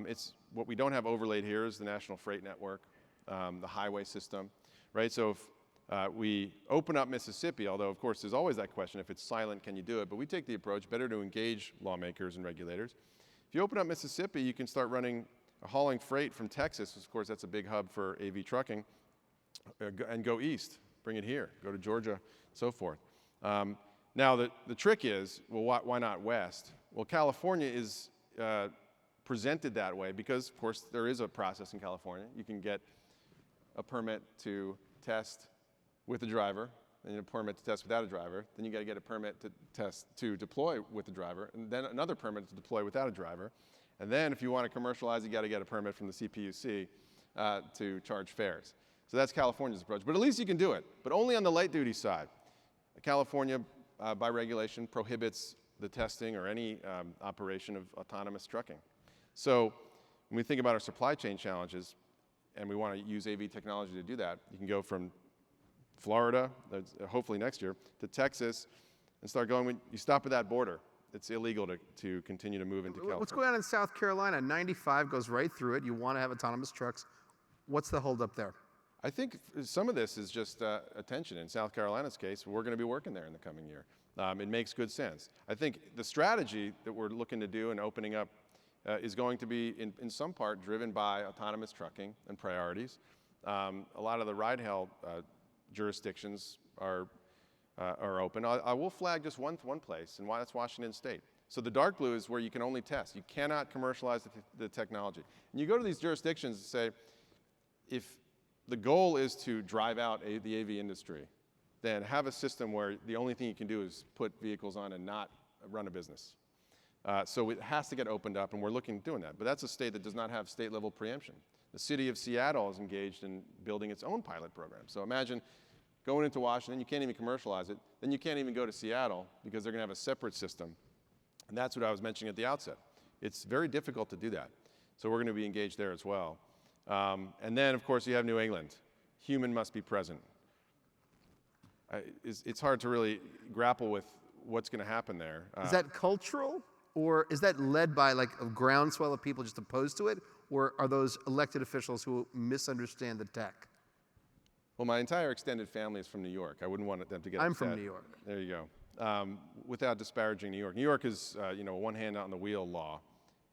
it's what we don't have overlaid here is the National Freight Network, the highway system, right? So if we open up Mississippi, although of course there's always that question, if it's silent, can you do it? But we take the approach, better to engage lawmakers and regulators. If you open up Mississippi, you can start hauling freight from Texas. Of course, that's a big hub for AV trucking, and go east, bring it here, go to Georgia, so forth. Now, the trick is, well, why not west? Well, California is presented that way because, of course, there is a process in California. You can get a permit to test with a driver, then a permit to test without a driver, then you got to get a permit to deploy with a driver, and then another permit to deploy without a driver. And then if you want to commercialize, you got to get a permit from the CPUC to charge fares. So that's California's approach. But at least you can do it, but only on the light duty side. California, by regulation, prohibits the testing or any operation of autonomous trucking. So when we think about our supply chain challenges, and we want to use AV technology to do that, you can go from Florida, hopefully next year, to Texas, and start going. When you stop at that border, it's illegal to continue to move into California. What's going on in South Carolina? 95 goes right through it. You want to have autonomous trucks. What's the holdup there? I think some of this is just attention. In South Carolina's case, we're going to be working there in the coming year. It makes good sense. I think the strategy that we're looking to do and opening up is going to be, in some part, driven by autonomous trucking and priorities. A lot of the ride-hail jurisdictions are open. I will flag just one place, and that's Washington State. So the dark blue is where you can only test. You cannot commercialize the technology. And you go to these jurisdictions and say, if the goal is to drive out the AV industry, then have a system where the only thing you can do is put vehicles on and not run a business. So it has to get opened up, and we're looking at doing that. But that's a state that does not have state-level preemption. The city of Seattle is engaged in building its own pilot program. So imagine going into Washington, you can't even commercialize it, then you can't even go to Seattle because they're going to have a separate system. And that's what I was mentioning at the outset. It's very difficult to do that. So we're going to be engaged there as well. And then, of course, you have New England. Human must be present. It's hard to really grapple with what's going to happen there. Is that cultural, or is that led by like a groundswell of people just opposed to it, or are those elected officials who misunderstand the tech? Well, my entire extended family is from New York. I wouldn't want them to get upset. I'm from New York. There you go. Without disparaging New York. New York is, one hand out on the wheel law.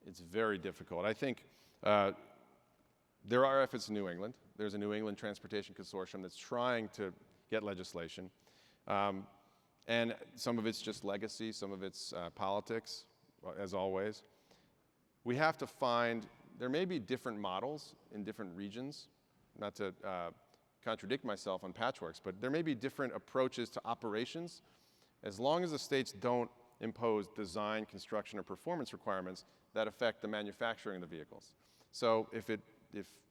It's very difficult. I think there are efforts in New England. There's a New England Transportation Consortium that's trying to get legislation. And some of it's just legacy, some of it's politics, as always. We have to find, there may be different models in different regions, not to contradict myself on patchworks, but there may be different approaches to operations. As long as the states don't impose design, construction, or performance requirements that affect the manufacturing of the vehicles. So if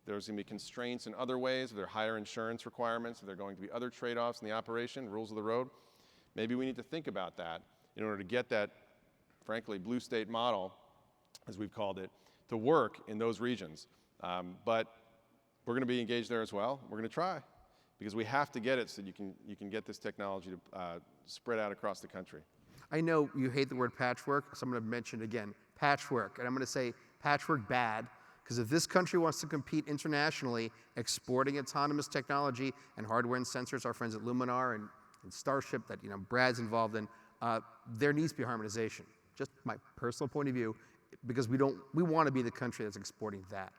there's going to be constraints in other ways, if there are higher insurance requirements, if there are going to be other trade-offs in the operation, rules of the road, maybe we need to think about that in order to get that, frankly, blue state model, as we've called it, to work in those regions. But we're going to be engaged there as well. We're going to try, because we have to get it so you can get this technology to spread out across the country. I know you hate the word patchwork, so I'm going to mention again, patchwork. And I'm going to say patchwork bad, because if this country wants to compete internationally, exporting autonomous technology and hardware and sensors, our friends at Luminar and Starship that Brad's involved in, there needs to be harmonization. Just my personal point of view, because we want to be the country that's exporting that.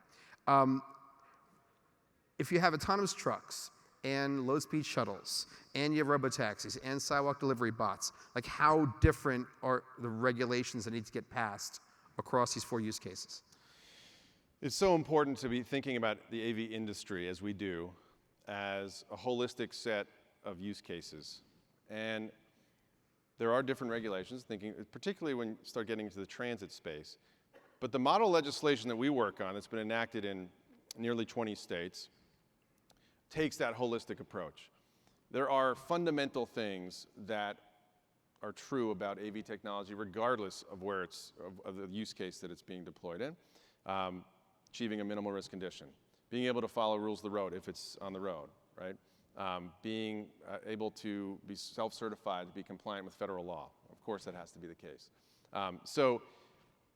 If you have autonomous trucks and low-speed shuttles, and you have robotaxis and sidewalk delivery bots, like how different are the regulations that need to get passed across these 4 use cases? It's so important to be thinking about the AV industry, as we do, as a holistic set of use cases. And there are different regulations, particularly when you start getting into the transit space. But the model legislation that we work on, that's been enacted in nearly 20 states, takes that holistic approach. There are fundamental things that are true about AV technology, regardless of where of the use case that it's being deployed in. Achieving a minimal risk condition, being able to follow rules of the road if it's on the road, right? Being able to be self-certified to be compliant with federal law. Of course, that has to be the case. So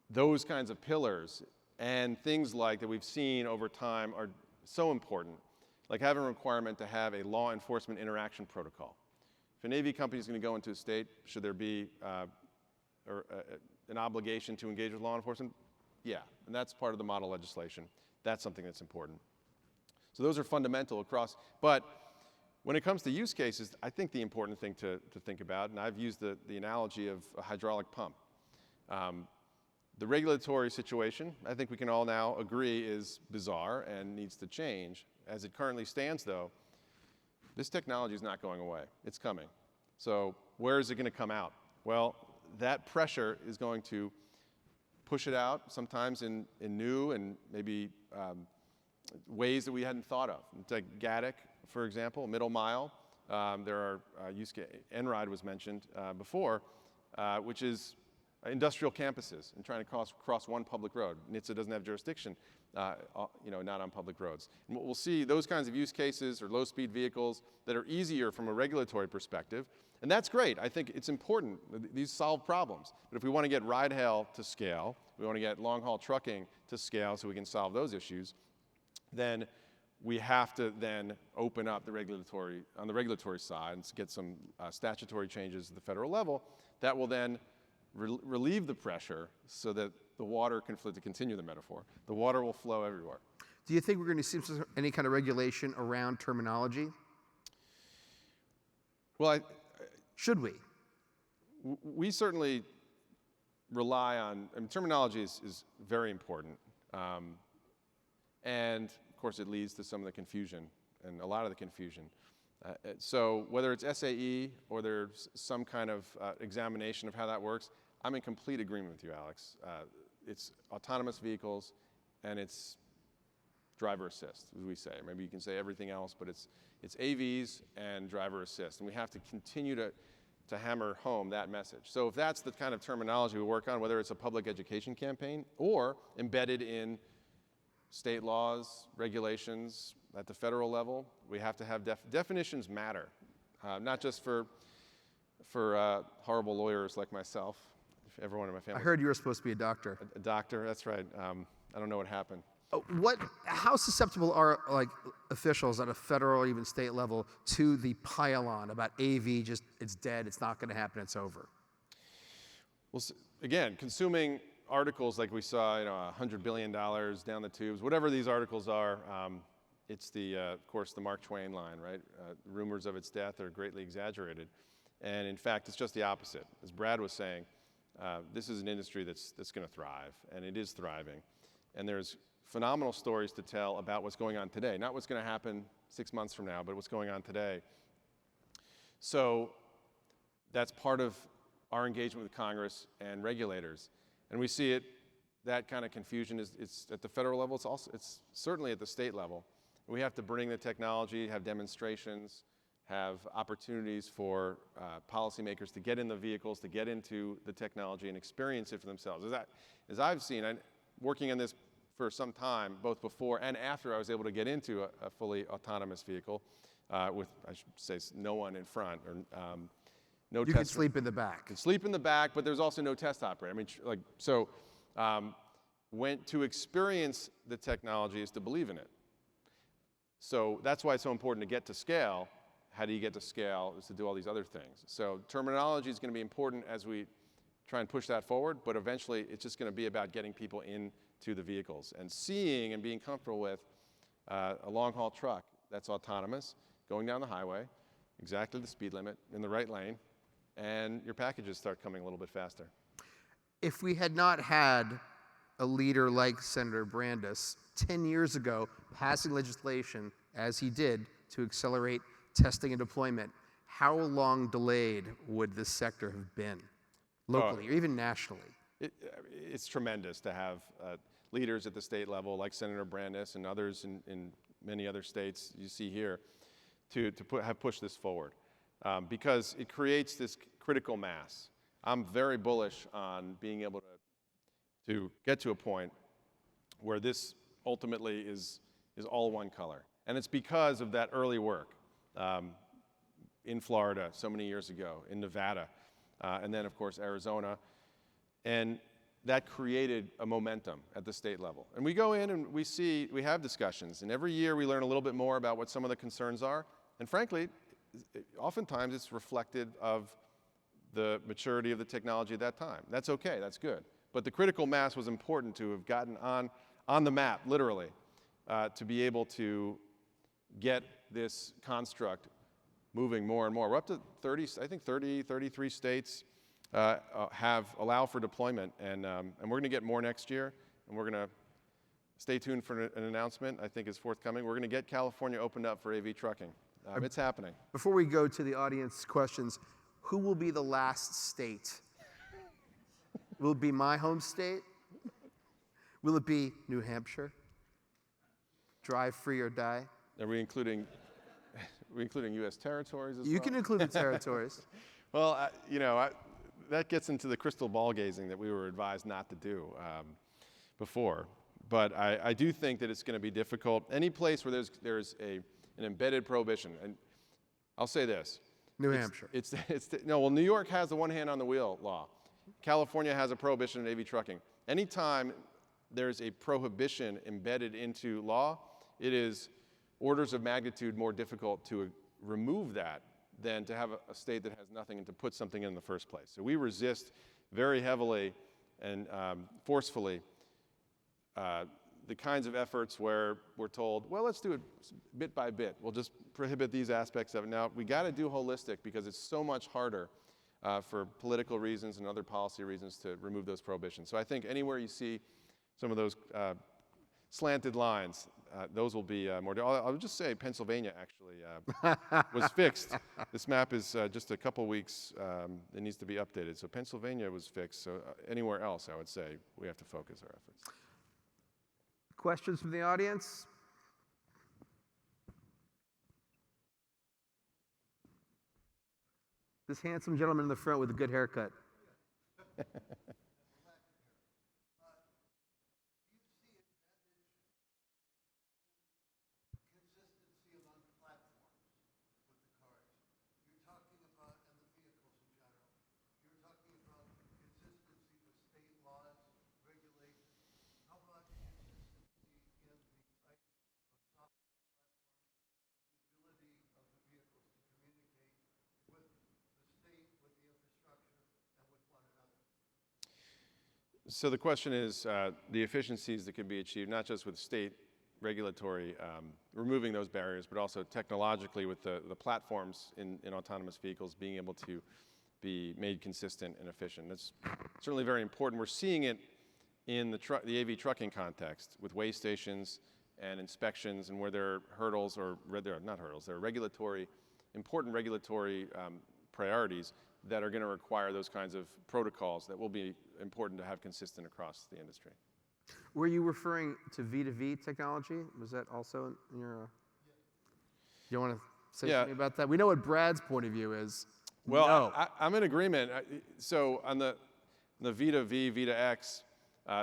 those kinds of pillars and things like that we've seen over time are so important, like having a requirement to have a law enforcement interaction protocol. If an AV company is going to go into a state, should there be an obligation to engage with law enforcement? Yeah, and that's part of the model legislation. That's something that's important. So those are fundamental across, but when it comes to use cases, I think the important thing to think about, and I've used the analogy of a hydraulic pump. The regulatory situation, I think we can all now agree, is bizarre and needs to change. As it currently stands, though, this technology is not going away. It's coming. So where is it going to come out? Well, that pressure is going to push it out, sometimes in new and maybe ways that we hadn't thought of. Like GATIC, for example, middle mile. There are use cases, NRIDE was mentioned before, which is industrial campuses and trying to cross one public road. NHTSA doesn't have jurisdiction, not on public roads. And we'll see those kinds of use cases or low-speed vehicles that are easier from a regulatory perspective. And that's great. I think it's important. These solve problems. But if we want to get ride-hail to scale, we want to get long-haul trucking to scale so we can solve those issues, then we have to then open up on the regulatory side and get some statutory changes at the federal level that will then relieve the pressure so that the water can flow, to continue the metaphor, the water will flow everywhere. Do you think we're going to see any kind of regulation around terminology? Well, should we? We certainly rely on, terminology is very important. And of course it leads to some of the confusion and a lot of the confusion. So whether it's SAE or there's some kind of examination of how that works, I'm in complete agreement with you, Alex. It's autonomous vehicles and it's driver assist, as we say. Maybe you can say everything else, but it's AVs and driver assist. And we have to continue to hammer home that message. So if that's the kind of terminology we work on, whether it's a public education campaign or embedded in state laws, regulations at the federal level, we have to have definitions matter, not just for horrible lawyers like myself. Everyone in my family. I heard you were supposed to be a doctor. A doctor, that's right. I don't know what happened. How susceptible are officials at a federal or even state level to the pile-on about AV, just it's dead, it's not going to happen, it's over? Well, again, consuming articles like we saw, $100 billion down the tubes, whatever these articles are, it's of course, the Mark Twain line, right? Rumors of its death are greatly exaggerated. And in fact, it's just the opposite. As Brad was saying, this is an industry that's going to thrive, and it is thriving. And there's phenomenal stories to tell about what's going on today. Not what's going to happen 6 months from now, but what's going on today. So that's part of our engagement with Congress and regulators. And we see that kind of confusion it's at the federal level, it's certainly at the state level. We have to bring the technology, have demonstrations, have opportunities for policymakers to get in the vehicles, to get into the technology and experience it for themselves. As I've seen, working on this for some time, both before and after I was able to get into a fully autonomous vehicle with, I should say, no one in front or no test. You can sleep in the back. Can sleep in the back, but there's also no test operator. To experience the technology is to believe in it. So that's why it's so important to get to scale. How do you get to scale is to do all these other things. So terminology is going to be important as we try and push that forward, but eventually it's just going to be about getting people into the vehicles and seeing and being comfortable with a long-haul truck that's autonomous, going down the highway, exactly the speed limit, in the right lane, and your packages start coming a little bit faster. If we had not had a leader like Senator Brandis 10 years ago passing legislation, as he did, to accelerate testing and deployment, how long delayed would this sector have been, locally or even nationally? It's tremendous to have leaders at the state level like Senator Brandis and others in many other states you see here to have pushed this forward. Because it creates this critical mass. I'm very bullish on being able to get to a point where this ultimately is all one color. And it's because of that early work in Florida so many years ago, in Nevada, and then, of course, Arizona. And that created a momentum at the state level. And we go in and we have discussions. And every year we learn a little bit more about what some of the concerns are. And frankly, oftentimes it's reflective of the maturity of the technology at that time. That's okay, that's good. But the critical mass was important to have gotten on the map, literally, to be able to get this construct moving more and more. We're up to 33 states allow for deployment, and we're going to get more next year, and we're going to stay tuned for an announcement I think is forthcoming. We're going to get California opened up for AV trucking. It's happening. Before we go to the audience questions, who will be the last state? Will it be my home state? Will it be New Hampshire? Drive free or die? Are we including U.S. territories as well? You can include the territories. Well, that gets into the crystal ball gazing that we were advised not to do before. But I do think that it's going to be difficult. Any place where there's an embedded prohibition, and I'll say this. New Hampshire. New York has the one hand on the wheel law. California has a prohibition in AV trucking. Anytime there's a prohibition embedded into law, it is orders of magnitude more difficult to remove that than to have a state that has nothing and to put something in the first place. So we resist very heavily and forcefully the kinds of efforts where we're told, well, let's do it bit by bit. We'll just prohibit these aspects of it. Now, we got to do holistic because it's so much harder for political reasons and other policy reasons to remove those prohibitions. So I think anywhere you see some of those slanted lines, those will be more. I'll just say Pennsylvania actually was fixed. This map is just a couple weeks. It needs to be updated. So Pennsylvania was fixed. So anywhere else, I would say we have to focus our efforts. Questions from the audience? This handsome gentleman in the front with a good haircut. So the question is the efficiencies that can be achieved, not just with state regulatory, removing those barriers, but also technologically with the platforms in autonomous vehicles being able to be made consistent and efficient. That's certainly very important. We're seeing it in the AV trucking context with weigh stations and inspections and where there are hurdles, or there are not hurdles, there are important regulatory priorities that are going to require those kinds of protocols that will be important to have consistent across the industry. Were you referring to V2V technology? Was that also in your... Do you want to say something about that? We know what Brad's point of view is. Well, no. I'm in agreement. So on the V2V, V2X,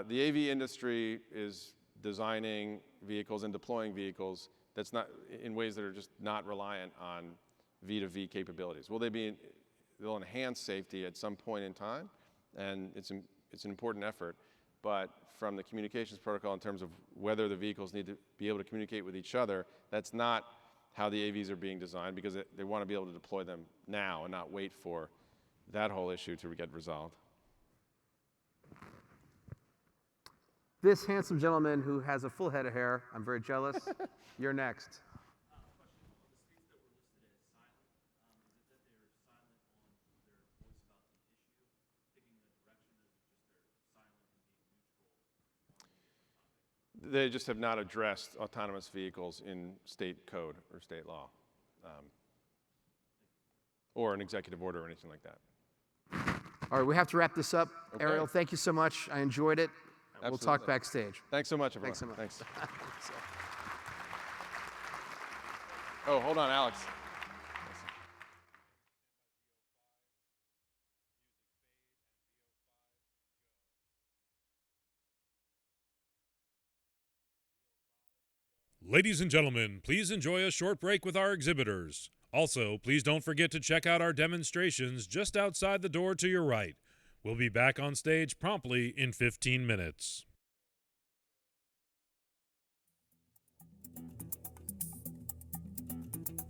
the AV industry is designing vehicles and deploying vehicles that's not in ways that are just not reliant on V2V capabilities. They'll enhance safety at some point in time, and it's an important effort. But from the communications protocol in terms of whether the vehicles need to be able to communicate with each other, that's not how the AVs are being designed, because they want to be able to deploy them now and not wait for that whole issue to get resolved. This handsome gentleman who has a full head of hair, I'm very jealous. You're next. They just have not addressed autonomous vehicles in state code or state law, or an executive order or anything like that. All right, we have to wrap this up. Okay. Ariel, thank you so much. I enjoyed it. Absolutely. We'll talk backstage. Thanks so much, everyone. Thanks so much. Thanks. Oh, hold on, Alex. Ladies and gentlemen, please enjoy a short break with our exhibitors. Also, please don't forget to check out our demonstrations just outside the door to your right. We'll be back on stage promptly in 15 minutes.